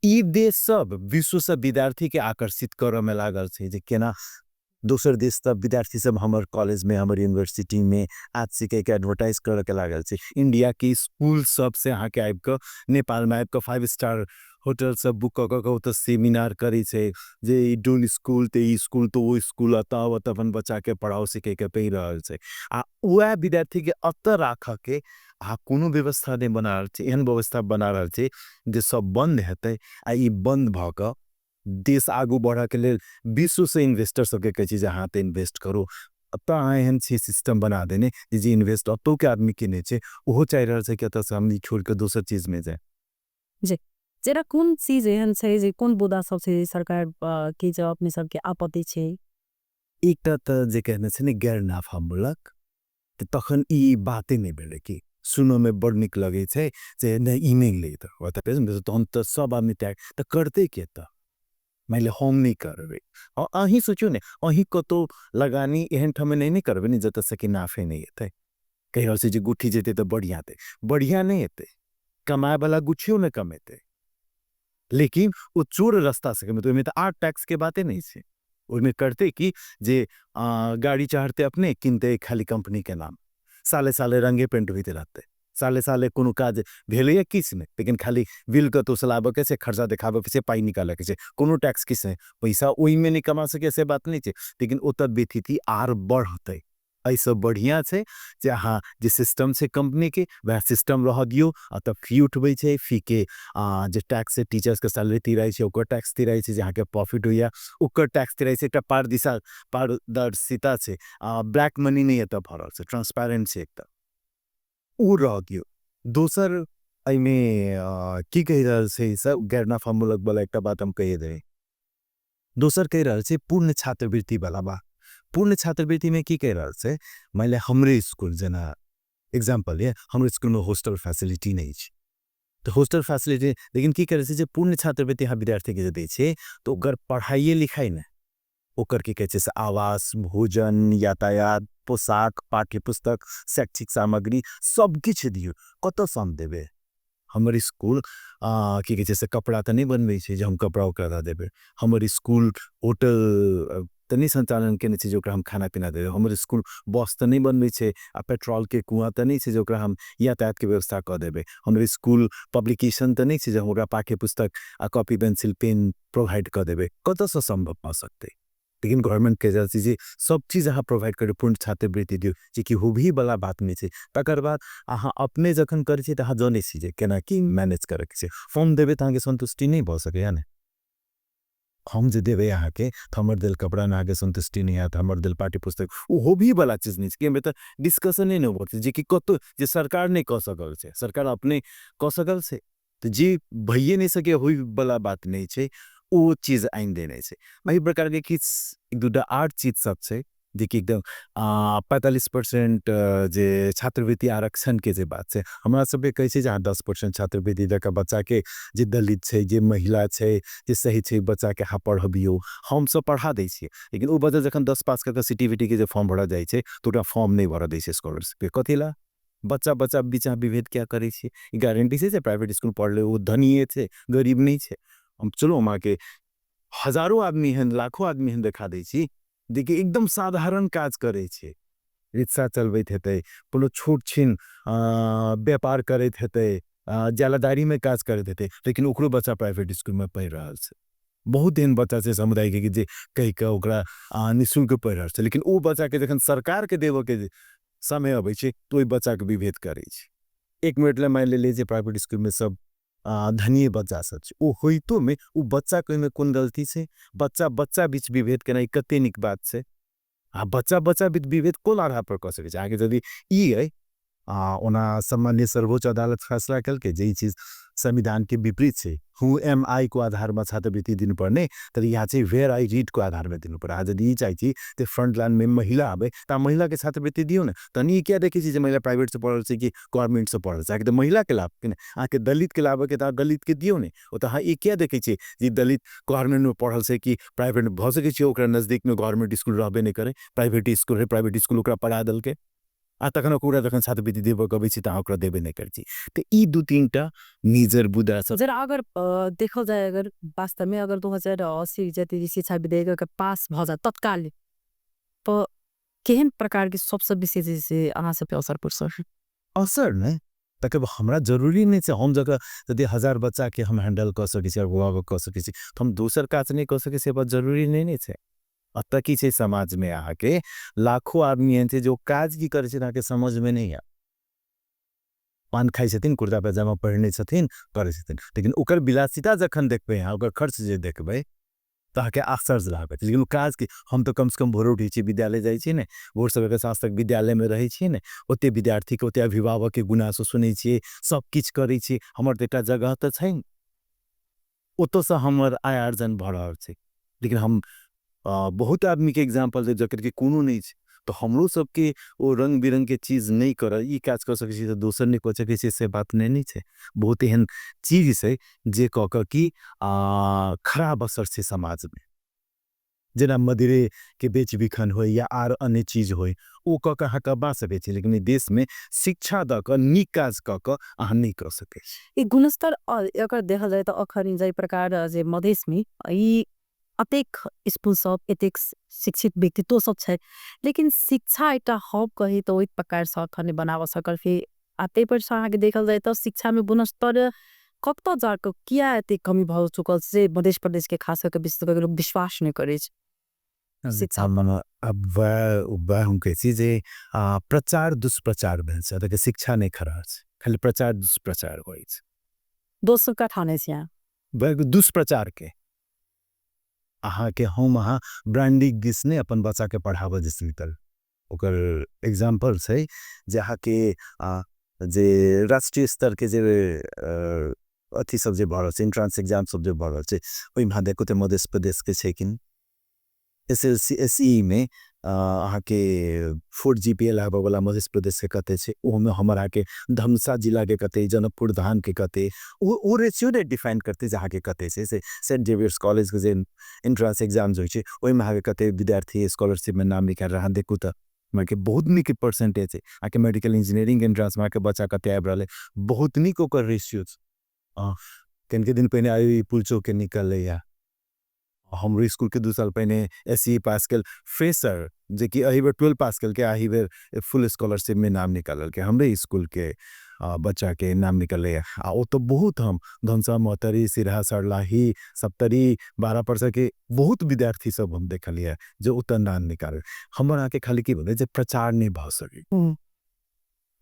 ई देश सब विश्व से विद्यार्थी के आकर्षित करे में लागल छै जे केना दोसर देश सब विद्यार्थी सब हमर कॉलेज में, हमर यूनिवर्सिटी में आज सीखे के एडवर्टाइज करे के लागल छै। इंडिया के स्कूल सब से अहाँ के आबि क नेपाल में आबि क 5 स्टार होटल सब बुक क के तो सेमिनार करी छै जे ई डून स्कूल ते ई स्कूल तो वो स्कूल अताव अपन बच्चा के पढ़ाओ सीखे के पढ़ रहल छै। आ वह विद्यार्थी के अत राख के आ कोनो व्यवस्था नहीं बना रहल छै। एहन व्यवस्था बना रहल छै जे सब बंद हेतै आ ई बंद भ क देश आगू बढ़ा के लेल विश्व से इन्वेस्टर सबके कहे छै जे अहाँ ते इन्वेस्ट करो। अत एहन छै सिस्टम बना देने जे इन्वेस्ट अतो के आदमी के नहीं छै, ओहो चाह रहल छै कि अत से हम छोड़ के दोसर चीज में जाए। जी, जेरा कोन चीज एहन छै जे कोन बुदा सब छै सरकार के जो अपने सबके आपत्ति छै? एकटा त जे कहने छै ने गैर नाफामूलक, तखन ई बाते नहीं भेले कि सुनो में बड़ निक लगे छै जे नहीं ई नहीं ले तो हम तो सब आदमी त्याग तो करते के तो मैले हम नहीं करबे। और अही सोचो ने अही कतो लगानी एहन ठमे नहीं करबे नहीं जत से कि नाफे नहीं हेते। कही रहल छै जे गुठी जेते तो बढ़िया ते, बढ़िया नहीं हेते। कमाए वाला गुठियों में कमेते, लेकिन वो चोर रास्ता से कमेते। ओमे तो आर टैक्स के बातें नहीं छे। ओमे करते कि जे गाड़ी चाहते अपने किनते खाली कंपनी के नाम, साले साले रंगे पेंट होते रहते, साले साले कोनो काज भेले किस ने, लेकिन खाली बिल के तो सलाबे के से खर्चा देखाबे के से पाई निकाले के से कोनो टैक्स किस है पैसा ओई में नहीं कमा सके से बात नहीं छे। लेकिन ओत बेथी थी आर बढ़ते ऐसा बढ़िया छे जे हाँ जे सिस्टम से कंपनी के वह सिस्टम रह दियो तब फी उठबै छे फी के जे टैक्स से टीचर्स के सैलरी तिराई छे ओकर टैक्स तिराई छे जहाँ के प्रॉफिट होइया ओकर टैक्स तिराई छे एकटा पारदर्शिता छे ब्लैक मनी नहीं एत भरल छे ट्रांसपेरेंट छे एकटा उ रह दियो दोसर एमे की कहि रहल छे सब गैर नाफामूलक वाला एकटा बात हम कहिए दे दोसर कह रहल छे पूर्ण छात्रवृत्ति वाला बा पूर्ण छात्रवृत्ति में की कह रहल छे मान हमरे स्कूल जना एग्जाम्पल ये हमरे स्कूल में हॉस्टल फैसिलिटी नहीं छे तो हॉस्टल फैसिलिटी लेकिन की करे छे पूर्ण छात्रवृत्ति यहाँ विद्यार्थी के दे छे तो ओकर पढ़ाई लिखाई न ओकर की कहे छे आवास भोजन यातायात पोशाक पाठ्य पुस्तक शैक्षिक सामग्री सब किछ दियो कत से हम देबे हमर स्कूल की कहे छे कपड़ा तो नहीं बनबे छे जे हम कपड़ा ओकरा देबे हमर स्कूल होटल तो नहीं संचालन के छे जो हम खाना पीना देबे हमर स्कूल बस तो नहीं बनबे छे पेट्रोल के कुआं तो नहीं छे जो हम यातायात के व्यवस्था कर देबे हमर स्कूल पब्लिकेशन तो नहीं छे जो हमरा पाठ्य पुस्तक कॉपी पेंसिल पेन प्रोवाइड कर देबे कत से संभव पा सकते लेकिन गवर्नमेंट के चीज़ सब चीज़ अहाँ प्रोवाइड करे पूर्ण छात्रवृत्ति दियो जे कि होभी वाला बात नहीं छे तकर बाद अहाँ अपने जखन करे छे त अहाँ जाने छी जे केना की मैनेज करे के छे फॉर्म देबे त अहाँ के संतुष्टि नहीं भ सके या ने हम जे देवे अहाँ के हमर दिल कपड़ा ना आगे संतुष्टि नहीं आत हमर दिल पाठ्य पुस्तक वो होभी वाला चीज नहीं छे में त डिस्कशन नहीं होते जे कि कतो जे सरकार नहीं क सकल छे सरकार अपने क सकल छे तो जे भइए नहीं सके होई वाला बात नहीं छे वो चीज आइन देने से वही प्रकार के किस एक दूटा आठ चीज सब से देखिए एकदम 45% जे छात्रवृत्ति आरक्षण के जे बात से हमारा सब कैसे जहाँ 10% छात्रवृत्ति का बच्चा के जे दलित है जे महिला है जे सही है बच्चा के हाँ पढ़बियो हम सब पढ़ा दै छियै लेकिन वो बच्चा जखन 10 पास करके सीटीवीटी के जे फॉर्म भरा जाए तो ओकरा फॉर्म नहीं भरा दै स्कॉलरशिप कथी ला बच्चा बच्चा बीच विभेद क्या करे गारंटी से प्राइवेट स्कूल पढ़ले वो धनिये थे गरीब नहीं है हम चलो वहाँ के हजारों आदमी हैं लाखों आदमी हैं देखा दै छी देखिए एकदम साधारण काज करे छे रिक्शा चलबैत हेतै कोनो छोट छिन व्यापार करैत हेतै जालादारी में काज करैत हेतै लेकिन ओकरो बच्चा प्राइवेट स्कूल में पढ़ि रहल छे बहुत एहन बच्चा छे समुदाय के जे कहि के ओकरा निःशुल्क पढ़ि रहल छे लेकिन ओ बच्चा के जखन सरकार के देबो के समय अबै छे तो ओइ बच्चा के विभेद करे छे एक मिनट ले मान ले जे प्राइवेट स्कूल में सब धनिये बच्चा सब छे ओ होइतो में उ बच्चा के में कोन गलती छे बच्चा बच्चा बीच विभेद केनाइ कते निक बात छे बच्चा बच्चा बीच विभेद कोन आधार पर क सके छे आगे यदि ई है ओना सामान्य सर्वोच्च अदालत फैसला कल के जे चीज संविधान के विपरीत छे हु एम आई को आधार में छात्रवृत्ति दिन पर्ने तर यहाँ चाहिँ वेयर आई रीड को आधार में दिन पर आज यदि चाहिए तो फ्रंट लाइन में महिला आवे तो महिला के छात्रवृत्ति दियो ना तनी क्या देखे जे महिला प्राइवेट से पढ़ल से कि गवर्नमेंट से पढ़ल से तो महिला के लाभ के आके दलित के लाभ के दलित के दियो ने वो तो हाँ ये क्या देखे जे दलित गवर्नमेंट में पढ़ल से कि प्राइवेट में भ सके ओकरा नजदीक में गवर्नमेंट स्कूल रहबे नहीं करे प्राइवेट स्कूल ओकरा पढ़ा दल के तखन ओकरा जखन छात्रवृत्ति देबो कबै छी त ओकरा देबे नहीं करछि तो ई दू तीन टा निजर बुदा सब जरा अगर देखल जाए अगर वास्तव में अगर 2080 जति शिक्षा विधेयक के पास भ जाए तत्काल तो केहन प्रकार के सबसे बेसी जैसे अहाँ सब पे असर पड़छ असर नहीं तक हमरा जरूरी नहीं है हम जगह यदि 1000 बच्चा के हम हैंडल कर सके छी और कर सके छी तो हम दूसर काज नहीं कर सके से बात जरूरी नहीं है अत की छे समाज में आके लाखों आदमी हैं जो काज की करे छे के समझ में नहीं आ पान खाई छथिन कुर्ता पैजामा पहनने छथिन करे छथिन लेकिन ओकर विलासिता जखन देखबे यहाँ ओकर खर्च जे देखबे ताके आश्चर्य लागत लेकिन काज के हम तो कम से कम भोर उठे छी विद्यालय जाई छी ने भोर सबके साथ तक विद्यालय में रहे छी ने ओते विद्यार्थी के ओते अभिभावक के गुनासो सुनै छी सब किछ करे छी हमर त एकटा जगह त छैन ओतो से हमर आय अर्जन भ रहल छै लेकिन हम बहुत आदमी के एग्जाम्पल दे जकर के कोनो नहीं छे तो हमरो सबके वो रंग बिरंग के चीज नहीं कर ई काज कर सके छी तो दोसर नहीं कर सके छी से बात नहीं छे बहुत एहन चीज से जे क क की खराब असर से समाज में जना मदिरे के बेच बिखन हो या आर अन्य चीज हो वो क क हाँ कबा सके छी लेकिन ई देश में शिक्षा द क निक काज क क अहाँ नहीं कर सके ई गुणस्तर अगर देखा जाए तो अखरिन जाई प्रकार जे मधेश में ई अतेक स्कूल सब एतेक शिक्षित व्यक्तित्व सब है लेकिन शिक्षा एक हब कही तो एक प्रकार से अखने बनाव सकल फिर आते पर से आगे देखल जाए तो शिक्षा में गुणस्तर कब तक जाकर किया एते कमी भाव चुकल से मध्य प्रदेश के खास करके विशेष करके लोग विश्वास नहीं करे शिक्षा अब वह हम कैसी जे प्रचार दुष्प्रचार भेल छै तऽ शिक्षा नहीं खराब छै खाली प्रचार दुष्प्रचार होइ छै दोस्रो का ठाने छै यहाँ वह दुष्प्रचार के अहाँ के हम अहाँ ब्रांडिंग दिसने अपन बच्चा के पढ़ाबऽ जैसे तर ओकर एग्जाम्पल छै जे अहाँ के जे राष्ट्रीय स्तर के जे अथी सब जे भऽ रहल छै एंट्रेंस एग्जाम सब जे भऽ रहल छै ओहिमे अहाँ देखो तऽ मध्य प्रदेश के छै कि SLC SE में अहाँ के 4 GPA लाबऽ वाला मध्य प्रदेश के कते छै ओमे हमर अहाँ के धमसा जिला के कते जनकपुर धाम के कते ओ रेशियो ने डिफाइन करते जे अहाँ के कते छै से सेंट जेवियर्स कॉलेज के जे एंट्रेंस एग्जाम्स होइ छै ओहिमे अहाँ के कते विद्यार्थी स्कॉलरशिप में नाम लिखा रहा देखू तऽ हमरा के बहुत निक परसेंटेज छै अहाँ के मेडिकल इंजीनियरिंग एंट्रेंस में के बच्चा कते आबि रहल बहुत निक ओकर रेशियो छै कनिके दिन पहिने आई पुलचो के निकल या हमरो स्कूल के 2 साल पहले SE पास कल फ्रेशर जे कि अही बेर 12 पास कल के अही बेर फुल स्कॉलरशिप में नाम निकालल के हमरे स्कूल के बच्चा के नाम निकले आ ओ तो बहुत हम धनसा मोहतरी सिरहा सरलाही सप्तरी 12% के बहुत विद्यार्थी सब हम देखलिए जो उतना नाम निकाल हमर आके खाली की बोले जे प्रचार नहीं भ सके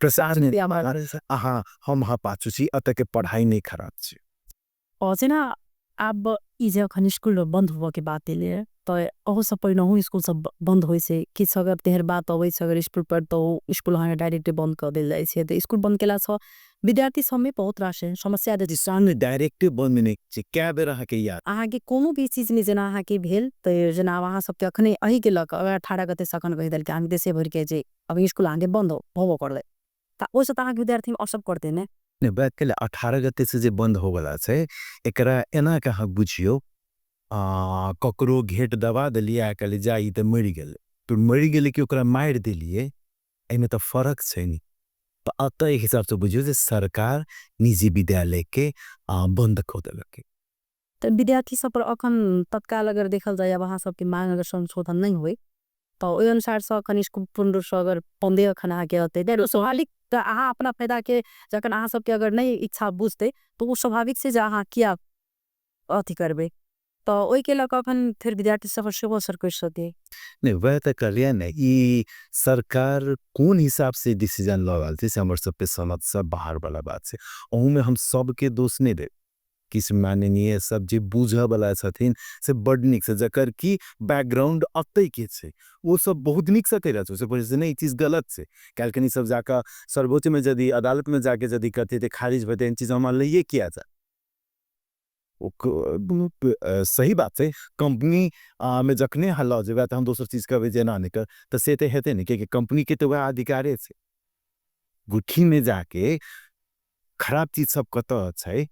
प्रसार नहीं हाँ हम हाँ पाछू छी अत के पढ़ाई नहीं खराब छी अझै ना अब ई जे अखन स्कूल बंद हुआ के बात एले तो अहो सब पहिने हो स्कूल सब बंद होइ छै कि अगर तेहर बात अबै छै अगर स्कूल पर तो स्कूल अहाँ डायरेक्ट बंद कर देल जाइ छै तो स्कूल बंद केला से विद्यार्थी सब में बहुत रास समस्या दे सामने डायरेक्ट बंद नहीं छै क्या बेर अहाँ के याद अहाँ के कोनो भी चीज में जेना अहाँ के भेल तो जेना अहाँ सब के अखने अही के लक अगर 18 गते सकन कहि देल के हम देशे भर के जे अब स्कूल आगे बंद होबो करले त ओइ से त अहाँ के विद्यार्थी में असर करते ने ने बात के 18 गते से जे बंद हो गला छै एकरा एना के अहाँ बुझियो ककरो घेट दबा देलिए कहले जाई त मरि गेल तो मरि गेल कि ओकरा मार देलिए एमे तो फर्क छै नहीं तो अत एक हिसाब से बुझियो जे सरकार निजी विद्यालय के बंद कर देलक तो विद्यार्थी सब पर अखन तत्काल अगर देखल जाए अब अहाँ सबके मांग अगर संशोधन नहीं होई तो ओइ अनुसार से अखन स्कूल पूर्ण रूप से अगर बंदे अखन आके होते देर स्वाभाविक अहाँ अपना फायदा के जखन अहाँ सबके अगर नहीं इच्छा बुझते तो वो स्वाभाविक से जे अहाँ किया अथी करबे तो ओइ के लक अखन फिर विद्यार्थी सब से असर कर सके नहीं वह तो करिए नहीं ई सरकार कौन हिसाब से डिसीजन लगल छै से हमर सब पे समझ सब बाहर वाला बात छै ओहू में हम सब के दोष नहीं दे किस माननीय सब जे बुझ वाला छथिन से बड निक से जकर की बैकग्राउंड अतै के छै वो सब बहुत निक से कइला से पर नहीं चीज गलत छै कैलकनी सब जाका सर्वोच्च में यदि अदालत में जाके यदि कहते ते खारिज भते चीज हमरा लिए किया जा सही बात है कंपनी में जखने हल्ला जेबे त हम दोसर चीज कहबे जेना नहीं कर तो से तो हेते नहीं कि कंपनी के तो वह अधिकारे छै गुठी में जाके खराब चीज सब कत छै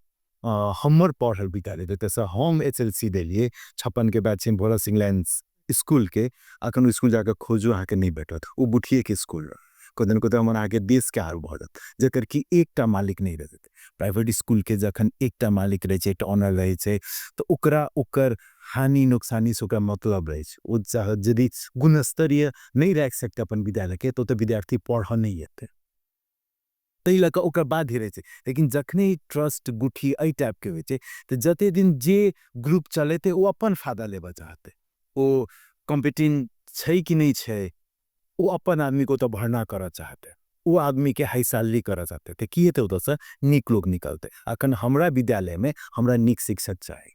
हमर पढ़ल विद्यालय देते से हम SLC देलिए 56 के बैच में भोला सिंह स्कूल के अखन स्कूल जाके खोजू अहाँ के नहीं भेटत वो बुठिए के स्कूल कदन को हम आगे देश के हार भरत जकर की एकटा मालिक नहीं रहते प्राइवेट स्कूल के जखन एकटा मालिक रहे एकटा ऑनर रहे तो ओकरा ओकर हानि नुकसानी से ओकरा मतलब रहे ओ चाहे यदि गुणस्तरीय नहीं रख सकते अपन विद्यालय के तो विद्यार्थी पढ़ नहीं हेते तै लक ओकर बाद ही रहे लेकिन जखने ट्रस्ट गुठी एहि टाइप के होते तो जते दिन जे ग्रुप चलेते वो अपन फायदा लेबा चाहते वो कॉम्पिटिंग छै कि नहीं छै वो अपन आदमी को तो भरना करा चाहते वो आदमी के हाई सैलरी करा चाहते थे कि हेतु उधर से निक लोग निकलते अखन हमरा विद्यालय में हमरा निक शिक्षक चाहिए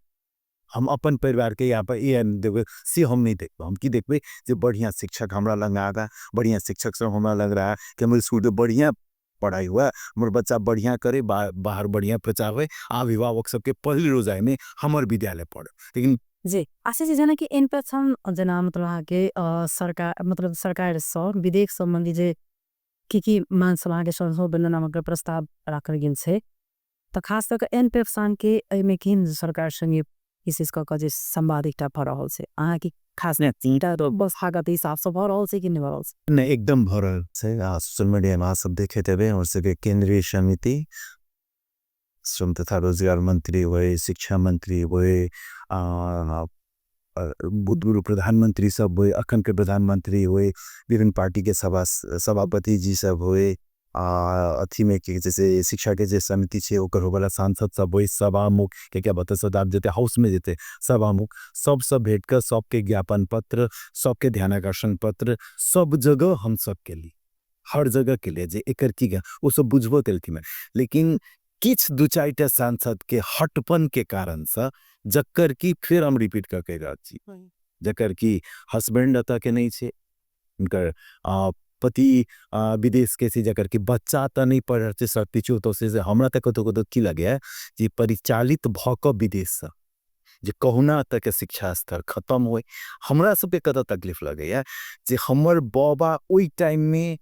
हम अपन परिवार के यहाँ पर ये देवे से हम नहीं देखबे हम की देखबे जे बढ़िया शिक्षक हमरा लग आगा बढ़िया शिक्षक से हमरा लग रहा है कि हमारे स्कूल में बढ़िया पढ़ाई हुआ मोर बच्चा बढ़िया करे बाहर बढ़िया पचावे अभिभावक सबके पहली रोजाई में हमार विद्यालय पढ़े लेकिन जी आशा जी जना कि इनपेक्शन जना मतलब आगे सरकार मतलब सरकार से विदेश संबंधी जे की मान सभा के संशोधन नामक प्रस्ताव राखल गेल छै तो खास करके इनपेक्शन के एमे केन सरकार संगे विशेष करके जे संवाद एकटा भ रहल छै अहाँ की खास ने तीनटा तो बस हागत हिसाब से भ रहल छै कि नहीं भ रहल छै नहीं एकदम भ रहल छै सोशल मीडिया में सब देखे तेबे और सबके केंद्रीय समिति श्रम तथा रोजगार मंत्री हुए शिक्षा मंत्री हुए भूतपूर्व प्रधानमंत्री सब हुए अखन के प्रधानमंत्री हुए विभिन्न पार्टी के सभापति जी सब हुए अथी में कि जैसे शिक्षा के जे समिति छे ओकर होबला सांसद सब वही सभामुख के क्या बता सदाब जेते हाउस में जेते सभामुख सब भेंट कर सबके ज्ञापन पत्र सबके ध्यानाकर्षण पत्र सब जगह हम सब के लिए हर जगह के लिए जे एकर की वो सब बुझबो तेलथी में लेकिन किछ दू चारिटा सांसद के हटपन के कारण से जक्कर की फिर हम रिपीट करके रह छी जकर की हस्बैंड अता के नहीं छे उनकर पति विदेश के से जकर की बच्चा त नहीं पढ़ रहे शक्ति तो से हमरा तक तो की लगे है जे परिचालित भक विदेश से जे कहुना तक के शिक्षा स्तर खत्म हो हमरा सब के कत तकलीफ लगे है जे हमर बाबा ओई टाइम में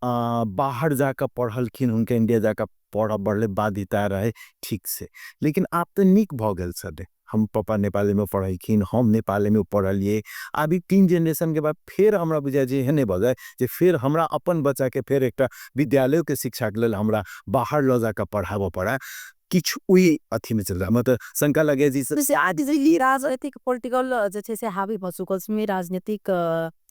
बाहर जाकर पढ़लखिन उनके इंडिया जाकर पढ़ बढ़ले बाध्यता रहे ठीक से लेकिन आप तो निक भ गेल सदे हम पापा नेपाली में पढ़लखिन हम नेपाली में पढ़लिए अभी 3 जनरेशन के बाद फिर हमरा बुझा जे हेने भ जाए जे फिर हमरा अपन बच्चा के फिर एक विद्यालय के शिक्षा के लिए हमरा बाहर ल जाकर पढ़ाबो पड़ा किछ उही अथी में चल रहा मतलब शंका लगे जी जैसे आज ये राजनीतिक पॉलिटिकल जैसे से हावी भसुकल में राजनीतिक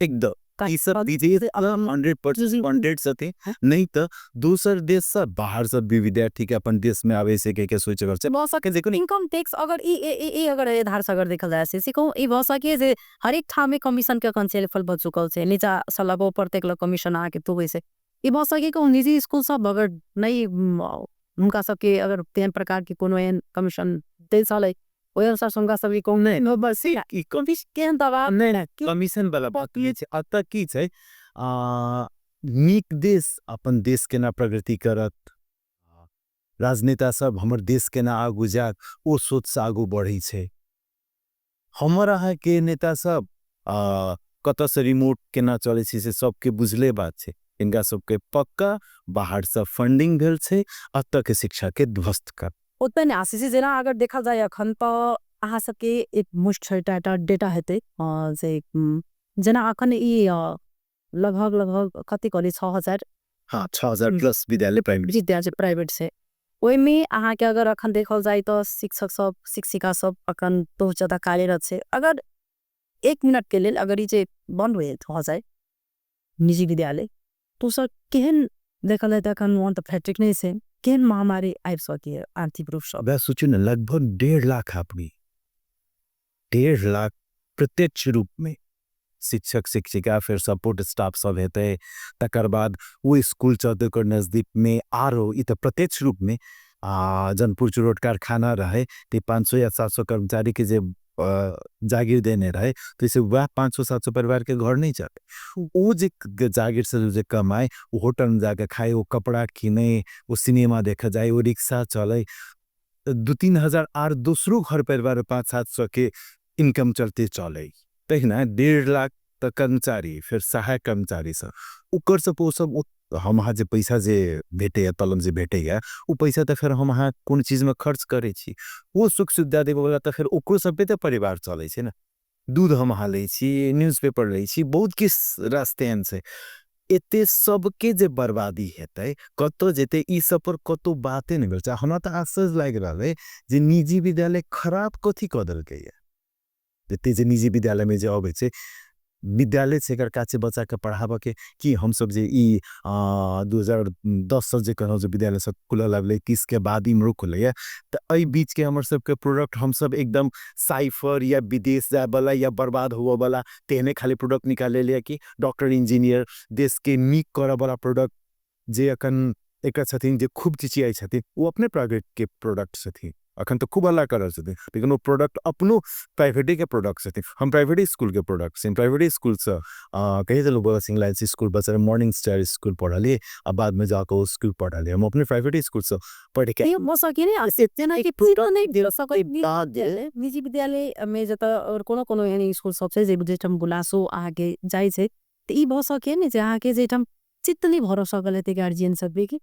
एकदम ई सब दीजिए 100% सते नहीं तो दूसर देश से बाहर से भी विद्यार्थी के अपन देश में आवे से के सोच कर के देखो इनकम टैक्स अगर ई अगर आधार से अगर देखल जाए से को ई भाषा के जे हर एक ठाम में कमीशन के कंसेल फल भसुकल से नीचा सलाबो प्रत्येक ल कमीशन आके तो वैसे ई भाषा के को निजी स्कूल सब अगर नहीं उनका सबके अगर तेन प्रकार की कोनो कमीशन दे साले ओय अनुसार संगा सभी को नहीं नो बस ई कमीशन के दवा नहीं कमीशन वाला बात ये छे अत की छे नीक देश अपन देश के ना प्रगति करत राजनेता सब हमर देश के ना आगू जात ओ सोच से आगू बढ़ी छे हमरा के नेता सब कत से रिमोट के ना चले छे से सबके बुझले बात छे इनका सबके पक्का बाहर से फंडिंग भेल छे अत के शिक्षा के ध्वस्त कर उतने आशीष जना अगर देखा जाए अखन तो अहाँ सबके एक मुश्त डेटा हेते जे जना अखन ई लगभग कति करी 6000 हाँ 6000 प्लस विद्यालय प्राइवेट से ओई में अहाँ के अगर अखन देखल जाए तो शिक्षक सब शिक्षिका सब अखन बहुत ज्यादा कार्यरत से अगर 1 मिनट के लिए अगर ये बंद हो जाए निजी विद्यालय तो सर केहन देखल जाए अखन वहाँ तो फैक्ट्रिक नहीं से केन महामारी आइब सकी है आर्थिक रूप से बस सोचो न लगभग 1.5 लाख अपनी 1.5 लाख प्रत्यक्ष रूप में शिक्षक शिक्षिका फिर सपोर्ट स्टाफ सब हेते तकर बाद वो स्कूल चौदह नजदीक में आरो इ प्रत्यक्ष रूप में जनपुर चुरोट कारखाना रहे 500 या 700 कर्मचारी के जे जागीर देने रहे तो इसे वह 500-700 परिवार के घर नहीं चले वो जे जागीर से जो कमाए वो होटल में जाकर खाए वो कपड़ा किने वो सिनेमा देखा जाए वो रिक्शा चले 2-3 हजार और दूसरों घर परिवार 500-700 के इनकम चलते चले तहिना 1.5 लाख तक कर्मचारी फिर सहायक कर्मचारी सब उकर से वो सब हम जे पैसा जे भेटे या तलम जे भेटे या वो पैसा तो फिर हम कौन चीज में खर्च करे छी वो सुख सुविधा देवे वाला तो फिर ओकरो सब पे तो परिवार चले छे ना दूध हम ले छी न्यूज़पेपर ले छी बहुत किस रास्ते से एते सबके जे बर्बादी हेते कतो जेते ई सब पर कतो बाते नहीं करछा हमरा तो आश्चर्य लाग रहले जे निजी विद्यालय खराब कथी क देलकै या जेते जे निजी विद्यालय में जे आबै छे विद्यालय से काचे बच्चा के पढ़ाबे के कि हम सब जे ई 2010 से जे कहनो जे विद्यालय सब खुलल लागले 21 के बाद इमरो खुले त एई बीच के हमर सब के प्रोडक्ट हम सब एकदम साइफर या विदेश जाए वाला या बर्बाद होवे वाला तेने खाली प्रोडक्ट निकाले लिया कि डॉक्टर इंजीनियर देश के नीक करे वाला प्रोडक्ट जे अखन एक छथिन जे खूब चिचियाई छथिन वो अपने प्राइवेट के प्रोडक्ट छथिन अखन तो खूब हल्ला कर छथिन लेकिन वो प्रोडक्ट अपनो प्राइवेट के प्रोडक्ट छथिन हम प्राइवेट स्कूल के प्रोडक्ट से प्राइवेट स्कूल से कहीं चलो बोला सिंगलाइन स्कूल बच्चा मॉर्निंग स्टार स्कूल पढ़ा लिए अब बाद में जाकर वो स्कूल पढ़ा लिए हम अपने प्राइवेट स्कूल से पढ़ के निजी विद्यालय में जता और कोनो यानी स्कूल सबसे जे जेठम बुलासो आगे जाय छे त ई भ सके ने जे आके जेठम चित्तनी भरोसा गलते गार्जियन सब की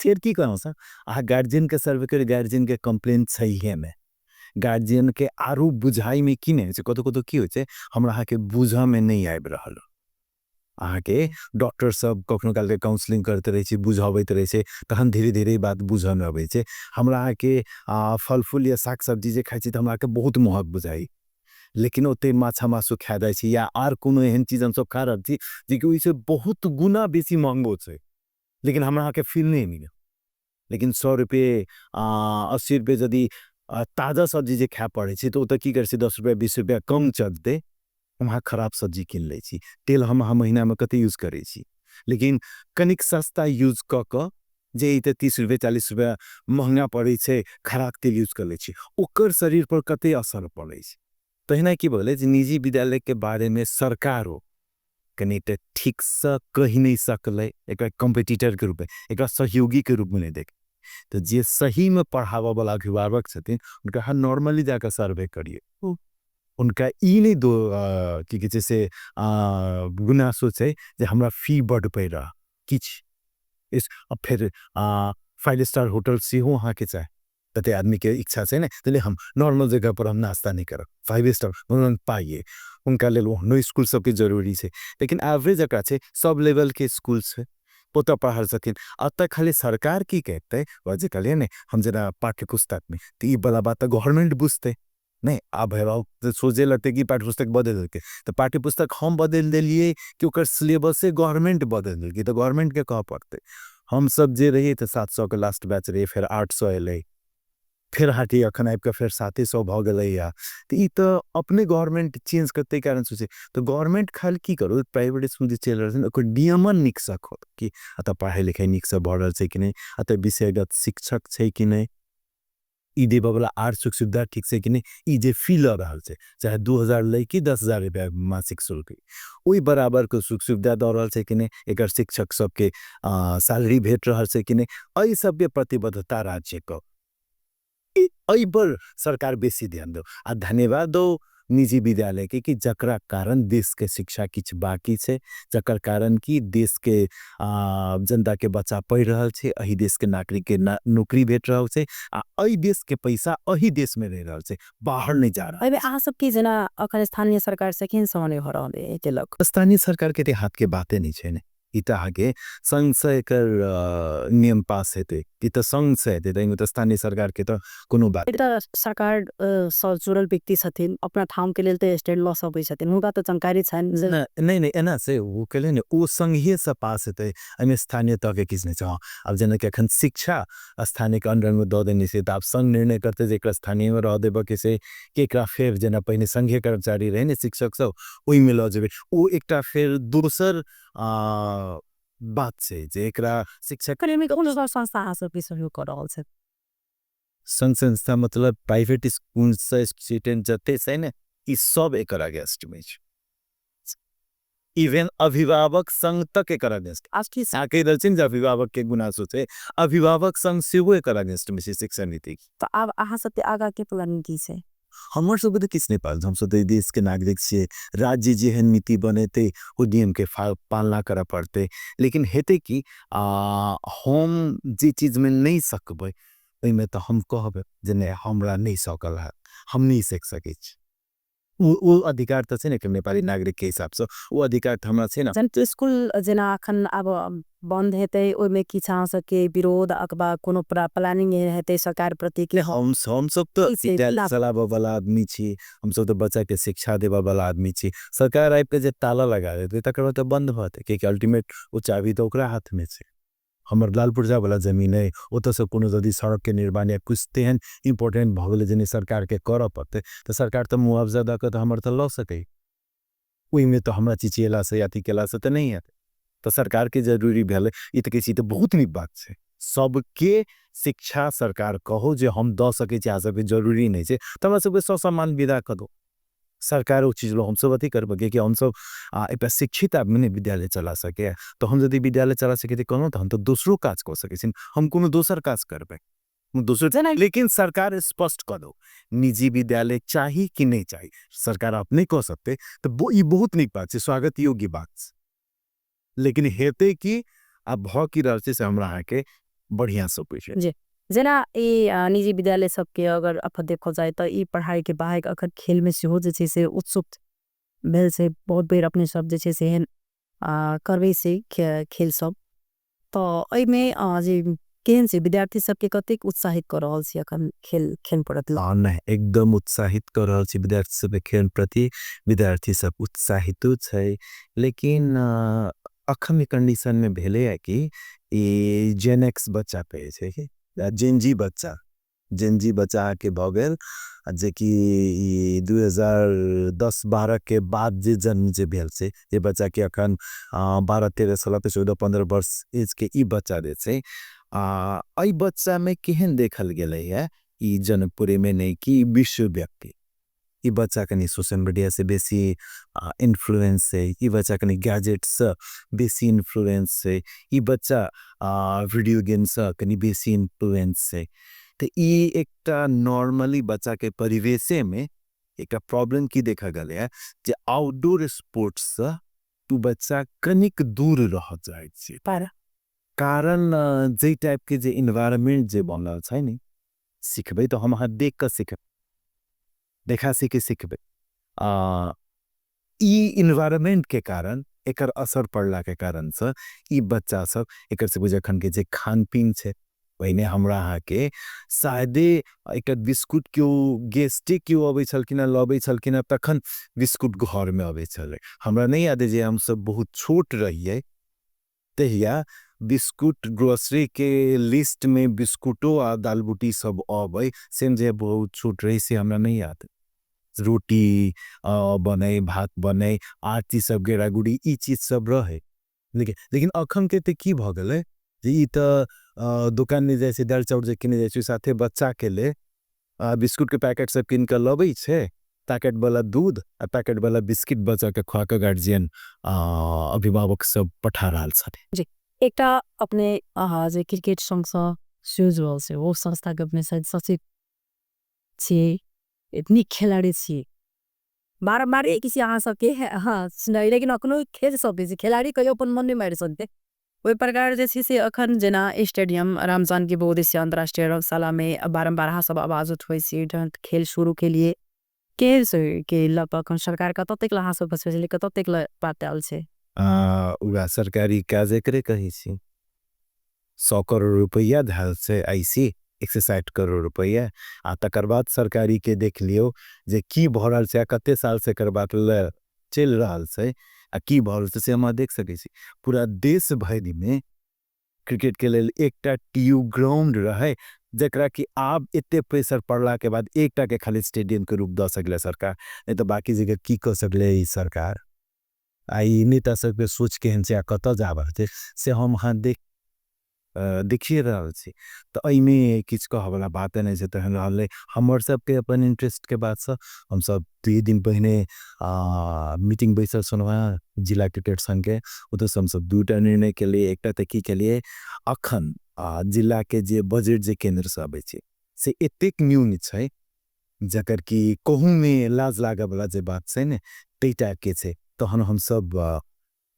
फिर की कहूँ सर गार्जियन के सर्वे कर गार्जियन के कंप्लेन सही है में गार्जियन के आरू बुझाई में की नहीं कतो कतो की होय हमरा के बुझा में नहीं आबि रहल के डॉक्टर सब कखनो काल के काउंसलिंग करते रहे छी बुझाबैत रहे छे तहन धीरे धीरे बात बुझा में आबै छे हमरा के फल फूल या साग सब्जी जे खाइ छी त हमरा के बहुत महग बुझाई लेकिन ओते माछा मासु खा जाय छी या आर कोनो एहन चीज हम सब खा रहल छी जे कि ओइसे बहुत गुना बेसी महंगो छे लेकिन हमरा यहाँ के फील नहीं मिले। लेकिन 100 रुपये 80 रुपये यदि ताज़ा सब्जी जे खाए पड़े छै तो ओतऽ की करे छै 10 रुपया 20 रुपया कम चलते वहाँ खराब सब्जी किन लै छी। तेल हम अहाँ महीनामे कते यूज करै छी, लेकिन कनिक सस्ता यूज कऽ कऽ जे ई तऽ 30 रुपये 40 रुपया महंगा पड़ै छै खराब तेल यूज कर लै छी, ओकर शरीर पर कते असर पड़ै छै। तहिना की भेलै जे निजी विद्यालय के बारे में सरकारो कनी तऽ ठीक से कहि नहीं सकलै, एक कॉम्पिटिटर के रूप में, एक सहयोगी के रूप में नहीं देख। तो जे सही में पढ़ावा वाला अभिभावक छथिन उनका हाँ नॉर्मली जाकर सर्वे करिए, उनका ई नहीं दो कि कहै छै से गुनासो छै जे हमरा फी बढ़ पे रहा किछ इस अब फिर 5 स्टार होटल सेहो अहाँके चाहे तते आदमी के इच्छा छै ने तले हम नॉर्मल जगह पर हम नाश्ता नहीं करब 5 स्टार उन्होंने पाइए उनका लेल ओहनो स्कूल सबके जरूरी छै। लेकिन एवरेज एकरा छै सब लेवल के स्कूल छै पोता पढ़ा सकिन। अब तक खाली सरकार की कहते वजह कहलिए ने हम जरा पाठ्य पुस्तक में तो ये बड़ा बात गवर्नमेंट बुझते नहीं अब है सोचे लगते कि पाठ्य पुस्तक बदल के तो पाठ्य पुस्तक हम बदल दिलिए कि ओकर सिलेबस से गवर्नमेंट बदल दिल तो गवर्नमेंट के कह पड़ते। हम सब जे रहिए तो 700 के लास्ट बैच रहिए फिर 800 अलै फिर हटी अखन आबि के फिर 700 भ गेलै या तो ई तो अपने गवर्नमेंट चेंज करते कारण सोचे तो गवर्नमेंट खाली की करो प्राइवेट स्कूल जे चल रहल ओकर नियमन नीक से हो कि अतः पढ़ाई लिखाई नीक से बढ़ रहल छै कि नहीं, अतः विषयगत शिक्षक छै कि नहीं, ई देबे वाला आर सुख सुविधा ठीक से कि नहीं, ई जे फी ल रहल छै चाहे 2000 लै कि 10,000 रुपया मासिक शुल्क ओई बराबर के सुख सुविधा द रहल छै कि नहीं, एकर शिक्षक सबके सैलरी भेट रहल छै कि नहीं, एहि सब के प्रतिबद्धता राज्य को एहि पर सरकार बेसी ध्यान दो। आ धन्यवाद दो निजी विद्यालय के कि जकरा कारण देश के शिक्षा किछ बाकी छै, जकर कारण कि देश के जनता के बच्चा पढ़ रहल छै, एही देश के नागरिक के नौकरी भेट रहल छै आ एही देश के पैसा एही देश में रह रहल छै, बाहर नहीं जा रहल। अबे अहाँ सबके जना अखन स्थानीय सरकार से केहन समन्वय हो रहल है तेलक स्थानीय सरकार के हाथ के बातें नहीं छै ने ई त आगे संघ से एकर नियम पास हेते ई त संघ से हेते तइमे त स्थानीय सरकार के त कोनो बात एउटा सरकार सँ जुड़ल व्यक्ति छथिन अपना ठाउँ के लेल त स्टैंड ल सकै छथिन हुनका त जानकारी छैन जे नहीं नहीं एना से वो कहले ने वो संघीय से पास हेते एमे स्थानीय तक के किछ नहीं छ। अब जेना कि अखन शिक्षा स्थानीय के अंडर में द देने से त अब संघ निर्णय करते जे एकरा स्थानीय में रह देबे के से कि एकरा फेर जेना पहिने संघीय कर्मचारी रहे ने शिक्षक सब ओई में ल जेबे ओ एकटा फेर दोसर बात छै जे एकरा शिक्षक करेमी कोनो संस्था अहाँ सबके सहयोग कर रहल छै। संघ संस्था मतलब प्राइवेट स्कूल से स्टूडेंट जते छै ने ई सब एकर अगेंस्ट में छै, इवन अभिभावक संघ तक एकर अगेंस्ट आज आके दर्शन जे अभिभावक के गुनासो छै अभिभावक संघ सेहो एकर अगेंस्ट में छै शिक्षा नीति त अब अहाँ सबके आगा के प्लानिंग की छै। हमर सब तो किस नहीं पाल हम सब देश के नागरिक से राज्य जेहन नीति बनेते वो नियम के पालना करे पड़ते। लेकिन हेते कि हम जे चीज में नहीं सकबै ओइमे तो हम कहबे जे नहीं हमरा नहीं सकल है हम नहीं सीख सकै छी वो अधिकार तो छै ने कि नेपाली नागरिक के हिसाब से वो अधिकार तो हमरा छै ना। जन स्कूल जेना अखन अब बंद हेतै ओइमे किछ अहाँ सबके विरोध अथवा कोनो प्लानिंग हेतै सरकार प्रति कि हम सब तो विद्यालय चलाबे वाला आदमी छी, हम सब तो बच्चा के शिक्षा देबे वाला आदमी छी। सरकार आबि के जे ताला लगा देते तकर बाद तो बंद होते कि अल्टीमेट वो चाबी तो ओकरा हाथ में छै। हमर लालपुरजा वाला जमीन है ओत से कोनो यदि सड़क के निर्माण या कुछ तेहन इम्पोर्टेंट भ गेलै जे सरकार के करऽ पड़ते तो सरकार तो मुआवजा द के तो हमर तो ल सकै ओई में तो हमरा चिचिएला से अथी केला से तो नहीं है तो सरकार के जरूरी भेले ई तो किसी तो बहुत नीक बात छै सबके शिक्षा सरकार कहो जे हम द सकै छी आ सबके जरूरी नहीं छै तो हमरा सबके ससम्मान विदा कर दो सरकार वो चीज लो हम सब अथी करबे कि हम सब एक शिक्षित आदमी ने विद्यालय चला सके तो हम यदि विद्यालय चला सके कोनो तो हम तो दूसरो काज कर सके हम कोनो दोसर काज करबे दूसरे। लेकिन सरकार स्पष्ट कर दो निजी विद्यालय चाहिए कि नहीं चाहिए सरकार आप नहीं कह सकते तो ये बहुत निक बात है स्वागत योग्य बात। लेकिन हेते कि अब भ की रहल छै से हमरा अहाँ के बढ़िया से पूछे जी जेना ई निजी विद्यालय सबके अगर अब देखल जाए तो ई पढ़ाई के बाहर अगर खेल में सेहो जे छै से उत्सुक भेल से बहुत बेर अपने सब जे छै से एहन करबे से खेल सब तो एहि में जे केहन से विद्यार्थी सबके कतेक उत्साहित कर रहल छी अखन खेल प्रति नहीं एकदम उत्साहित कर रहल छी विद्यार्थी सब खेल प्रति विद्यार्थी सब उत्साहित छै। लेकिन अखन कंडीशन में भेले है कि ये जेन एक्स बच्चा पे छै कि जेनजी बच्चा के भगल जे कि 2010-12 के बाद जे जन्म जे भेल से ये बच्चा के अखन 12-13-16-14-15 वर्ष एज के ई बच्चा दे छै आई बच्चा में केहन देखल गेले है ई जनकपुरी में नहीं कि विश्व व्यक्ति ई बच्चा कनी सोशल मीडिया से बेसी इन्फ्लुएंस है ई बच्चा कनी गैजेट से बेसी इन्फ्लुएंस है ई बच्चा वीडियो गेम से कनी बेसी इन्फ्लुएंस है तो ई एकटा नॉर्मली बच्चा के परिवेशे में एक प्रॉब्लम की देखा गले है जे आउटडोर स्पोर्ट्स से तू बच्चा कनिक दूर रह जाए छे कारण जे टाइप के जे इन्वायरमेंट जे बनल छै नि सीखबे तो हम अहाँ देख के सीखब देखा सीखे सीखबे ई इन्वायरमेंट के कारण एकर असर पड़ला के कारण से ई बच्चा सब एकर से बुझखन के जे खान पीन छे वहीने हमरा अहाँ के शायदे एक बिस्कुट क्यों गेस्टे क्यों अबै छलकिन लबै छलकिन तखन बिस्कुट घर में अबै छले हमरा नहीं याद है जे हम सब बहुत छोट रहिए तहिया बिस्कुट ग्रोसरी के लिस्ट में बिस्कुटो आ दाल बूटी सब अबै सेम जे बहुत छोट रही से हमरा नहीं याद रोटी बने भात बने आरती सब गेरा गुड़ी ई चीज सब रहे लेकिन अखन के ते की भ गेले जे ई त दुकान में जैसे दाल चाउर जे किने जाय छै साथे बच्चा के ले बिस्कुट के पैकेट सब किन के लबै छै पैकेट वाला दूध आ पैकेट वाला बिस्किट बच्चा के खुआ के गार्जियन अभिभावक सब पठा रहल छथि जी एकटा अपने जे क्रिकेट संस्था स्यूजल से वो संस्था के अपने शायद सचिव छे इतनी खिलाड़ी छे बार एक किसी अहाँ सबके हाँ सुनाई लेकिन अखनो खेल सकते खिलाड़ी कहियो अपन मन नहीं मारि सकते वही प्रकार जैसे से अखन जना स्टेडियम रामजान की बहुउद्देश्य अंतर्राष्ट्रीय रंगशाला में बारंबार हाँ सब आवाज उठे खेल शुरू के लिए के लगभग सरकार का ततेक हाँ सब स्पेशली ततेक पाताल छे उगा सरकारी काजे करे कही छी 100 करोड़ रुपया धाल से आईसी 160 करोड़ रुपया आ तकर बाद सरकारी के देख लियो जे की भ रहल छै कते साल से कर बात चल रहल छै आ की भ रहल से हम देख सकै छी पूरा देश भरि में क्रिकेट के लेल एकटा टीयू ग्राउंड रहे जकरा कि आब एते प्रेशर पड़ला के बाद एकटा के खाली स्टेडियम के रूप द सकले सरकार नहीं तो बाकी जगह की कर सकले ई सरकार आई नेता सब के सोच के से कत जाबे से हम हाँ देखिए रहल छी तो अइमे किछ कहबला बात नहीं छै तहन रहले हमर सब के अपन इंटरेस्ट के बात से हम सब 2 दिन पहले मीटिंग बैसल सुनवा जिला क्रिकेट संघ के उतो हम सब दूटा निर्णय के लिए एकटा तकी के लिए अखन जिला के जे बजट जे केंद्र से आबै छै से एतेक न्यून छै जकर कि कहूँ में लाज लागे वाला जे बात छै ने तै टाइप के छै तहन हम सब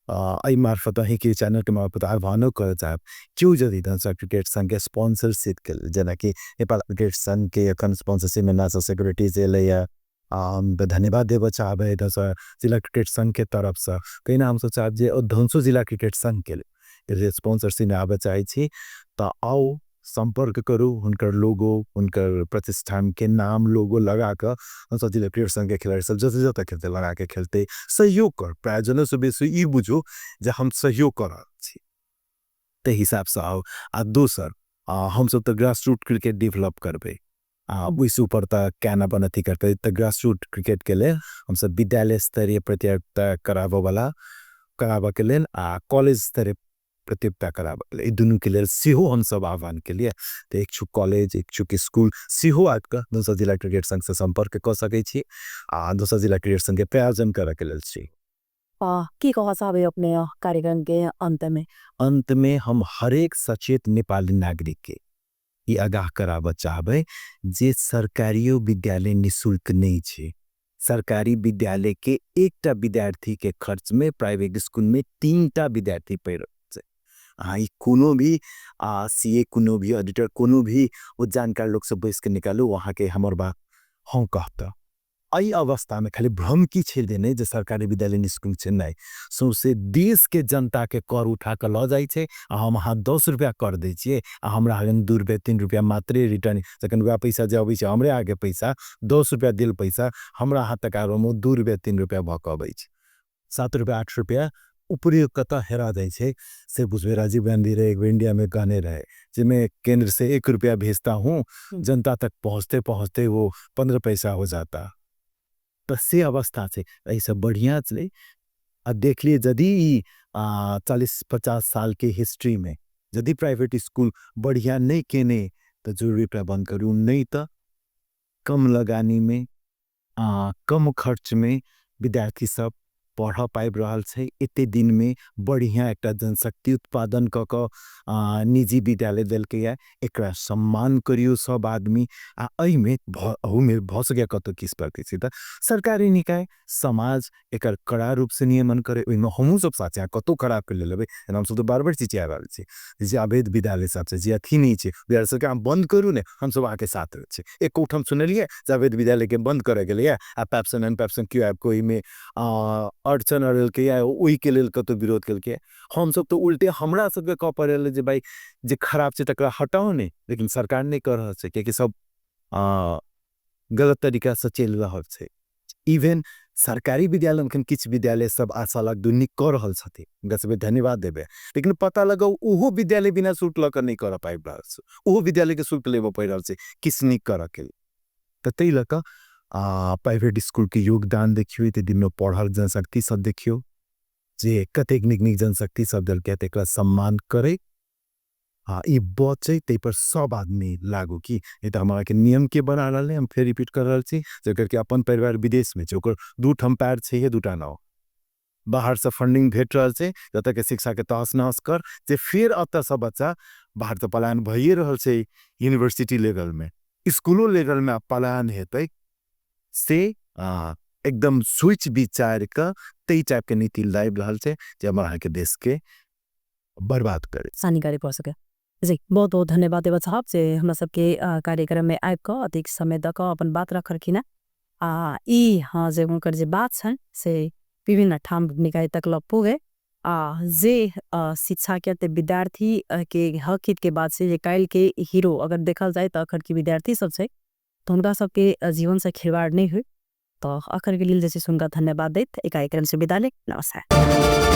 आई मार्फत ही के चैनल के मार्फत आह्वान कर चाहब क्यों जदि दंसा क्रिकेट संघ के स्पॉन्सरशिप के जना कि नेपाल क्रिकेट संघ के अखन स्पॉन्सरशिप में नेशनल सिक्योरिटी जे ले धन्यवाद देव चाहबे दंसा जिला क्रिकेट संघ के तरफ से कहीं ना हम चाहब जे धनसो जिला क्रिकेट संघ के लिए स्पॉन्सरशिप में आबे चाहे छी तो आओ संपर्क करू उनकर लोगो उनकर प्रतिष्ठान के नाम लोगो लगा कर जिला क्रिकेट संघ के खिलाड़ी सब जैसे जत खेलते लगा के खेलते सहयोग कर प्रायोजन से बेसी ई बुझो जे हम सहयोग कर ते हिसाब से आओ आ दोसर हम सब तो ग्रास रूट क्रिकेट डेवलप करबे वैसे ऊपर तक कैन अपन अथी करते तो ग्रास रूट क्रिकेट के लिए हम सब विद्यालय स्तरीय प्रतियोगिता कराबे के लिए कॉलेज स्तरीय प्रतियोगिता कराबे ई दुनू के लिए सिहो हम सब आह्वान के लिए तो इच्छुक कॉलेज इच्छुक स्कूल सिहो आके दोसर जिला क्रिकेट संघ से संपर्क कर सकै छी दोसर जिला क्रिकेट संघ के प्रायोजन करे के लेल छी की कह चाहबे अपने कार्यक्रम के अंत में हम हरेक सचेत नेपाली नागरिक के ई आगाह कराबे चाहबे जे सरकारी विद्यालय निःशुल्क नहीं छे सरकारी विद्यालय के एकटा विद्यार्थी के खर्च में प्राइवेट स्कूल में 3टा विद्यार्थी पढ़ कोनो भी सीए कोनो भी ऑडिटर कोनो भी वो जानकार लोग से बैस के निकालू वहाँ के हमर बात हाँ कहता आई अवस्था में खाली भ्रम की छेड़ देने जो सरकारी विद्यालय निःशुल्क छे नहीं सौंसे देश के जनता के कर उठा के ल जाए छे हम अहाँ 10 रुपया कर दे छिए हमरा आगे 2 रुपया 3 रुपया मात्रे रिटर्न जखन वह पैसा जे अबै छे हमरे आगे पैसा 10 रुपया दिल पैसा हमरा हाथ तक आरो 2 रुपया 3 रुपया भक अबै छे 7 रुपया 8 रुपया उपयोगिता हेरा जाइ छे से बुझबे राजीव गांधी रहे एक इंडिया में गाने रहे जिसमें केंद्र से 1 रुपया भेजता हूँ जनता तक पहुँचते पहुँचते वो 15 पैसा हो जाता। तो से अवस्था से ऐसा बढ़िया चले अब देख लिए यदि 40-50 साल के हिस्ट्री में यदि प्राइवेट स्कूल बढ़िया नहीं केने तो जरूरी प्रबंध करूँ नहीं तो कम लगानी में कम खर्च में विद्यार्थी सब पढ़ पाइब रहल छे एते दिन में बढ़िया एक जनशक्ति उत्पादन क निजी विद्यालय दिल के या एकरा सम्मान करियो सब आदमी में भ सके कतो किस प्रतिशत सरकारी निकाय समाज एकर कड़ा रूप से नियमन करे ओइमे हमहु सब साचा कतो खराब कर लेबे हम सब तो बार-बार चिचिया रहल छी जे अवैध विद्यालय सब से जे अथी नहीं छे बिहार सरकार बंद करू ने हम सब आके साथ रह छे एक कोठम सुनलिए जे अवैध विद्यालय के बंद करे गेले या पैप्सन एंड पैप्सन क्यू ऐप कोई में अड़चन अड़ल के या ओई के लेल कतो विरोध कल के हम सब तो उल्टे हमरा सब के कह पड़े जे भाई जे खराब से तकरा हटाओ ने लेकिन सरकार नहीं कर रहल छे कि सब गलत तरीका से चल रहल छे इवन सरकारी विद्यालय में किछ विद्यालय सब आशा लग दुनी कर रहल छथि गसबे धन्यवाद देबे लेकिन पता लगाओ ओहो विद्यालय बिना शुल्क लकर नहीं कर पाइब रहल छे ओहो विद्यालय के शुल्क लेबो पड़ रहल छे किस नहीं कर के त तै लक प्राइवेट स्कूल के योगदान देखियो ते दिन में पढ़ल जनशक्ति सब देखियो जे कतेक निक जनशक्ति सब दल के तेकरा सम्मान करे ये बचे ते पर सब आदमी लागू की ये तो हमारा के नियम के बना रहल हम फिर रिपीट कर रहल छी जेकर के अपन परिवार विदेश में ओकर दू ठम पैर छे ये दूटा नाव बाहर से फंडिंग भेट रहल छे जत के शिक्षा के तहस नहस कर जे फिर अब सब बच्चा बाहर से पलायन भइए रहल छे यूनिवर्सिटी लेवल में स्कूलों लेवल में पलायन हेतै से एकदम स्विच विचार का तई टाइप के नीति लाइव रहल छे जे हमारा के देश के बर्बाद करे सानी पड़ सके जी बहुत बहुत धन्यवाद देव साहब से हमरा सबके कार्यक्रम में आबि क अधिक समय दक अपन बात रख रखिन ई हाँ जे उनकर जे बात छन से विभिन्न ठाम निकाय तक ल पुगे जे शिक्षा के विद्यार्थी के हक हित के बाद से जे काल के हीरो अगर देखल जाए तो अखर के विद्यार्थी सब से तो उनका सबके जीवन से खिलवाड़ नहीं हुई तो अखर के लिए जैसे सुनकर धन्यवाद देत एक कार्यक्रम से विदा ले नमस्कार।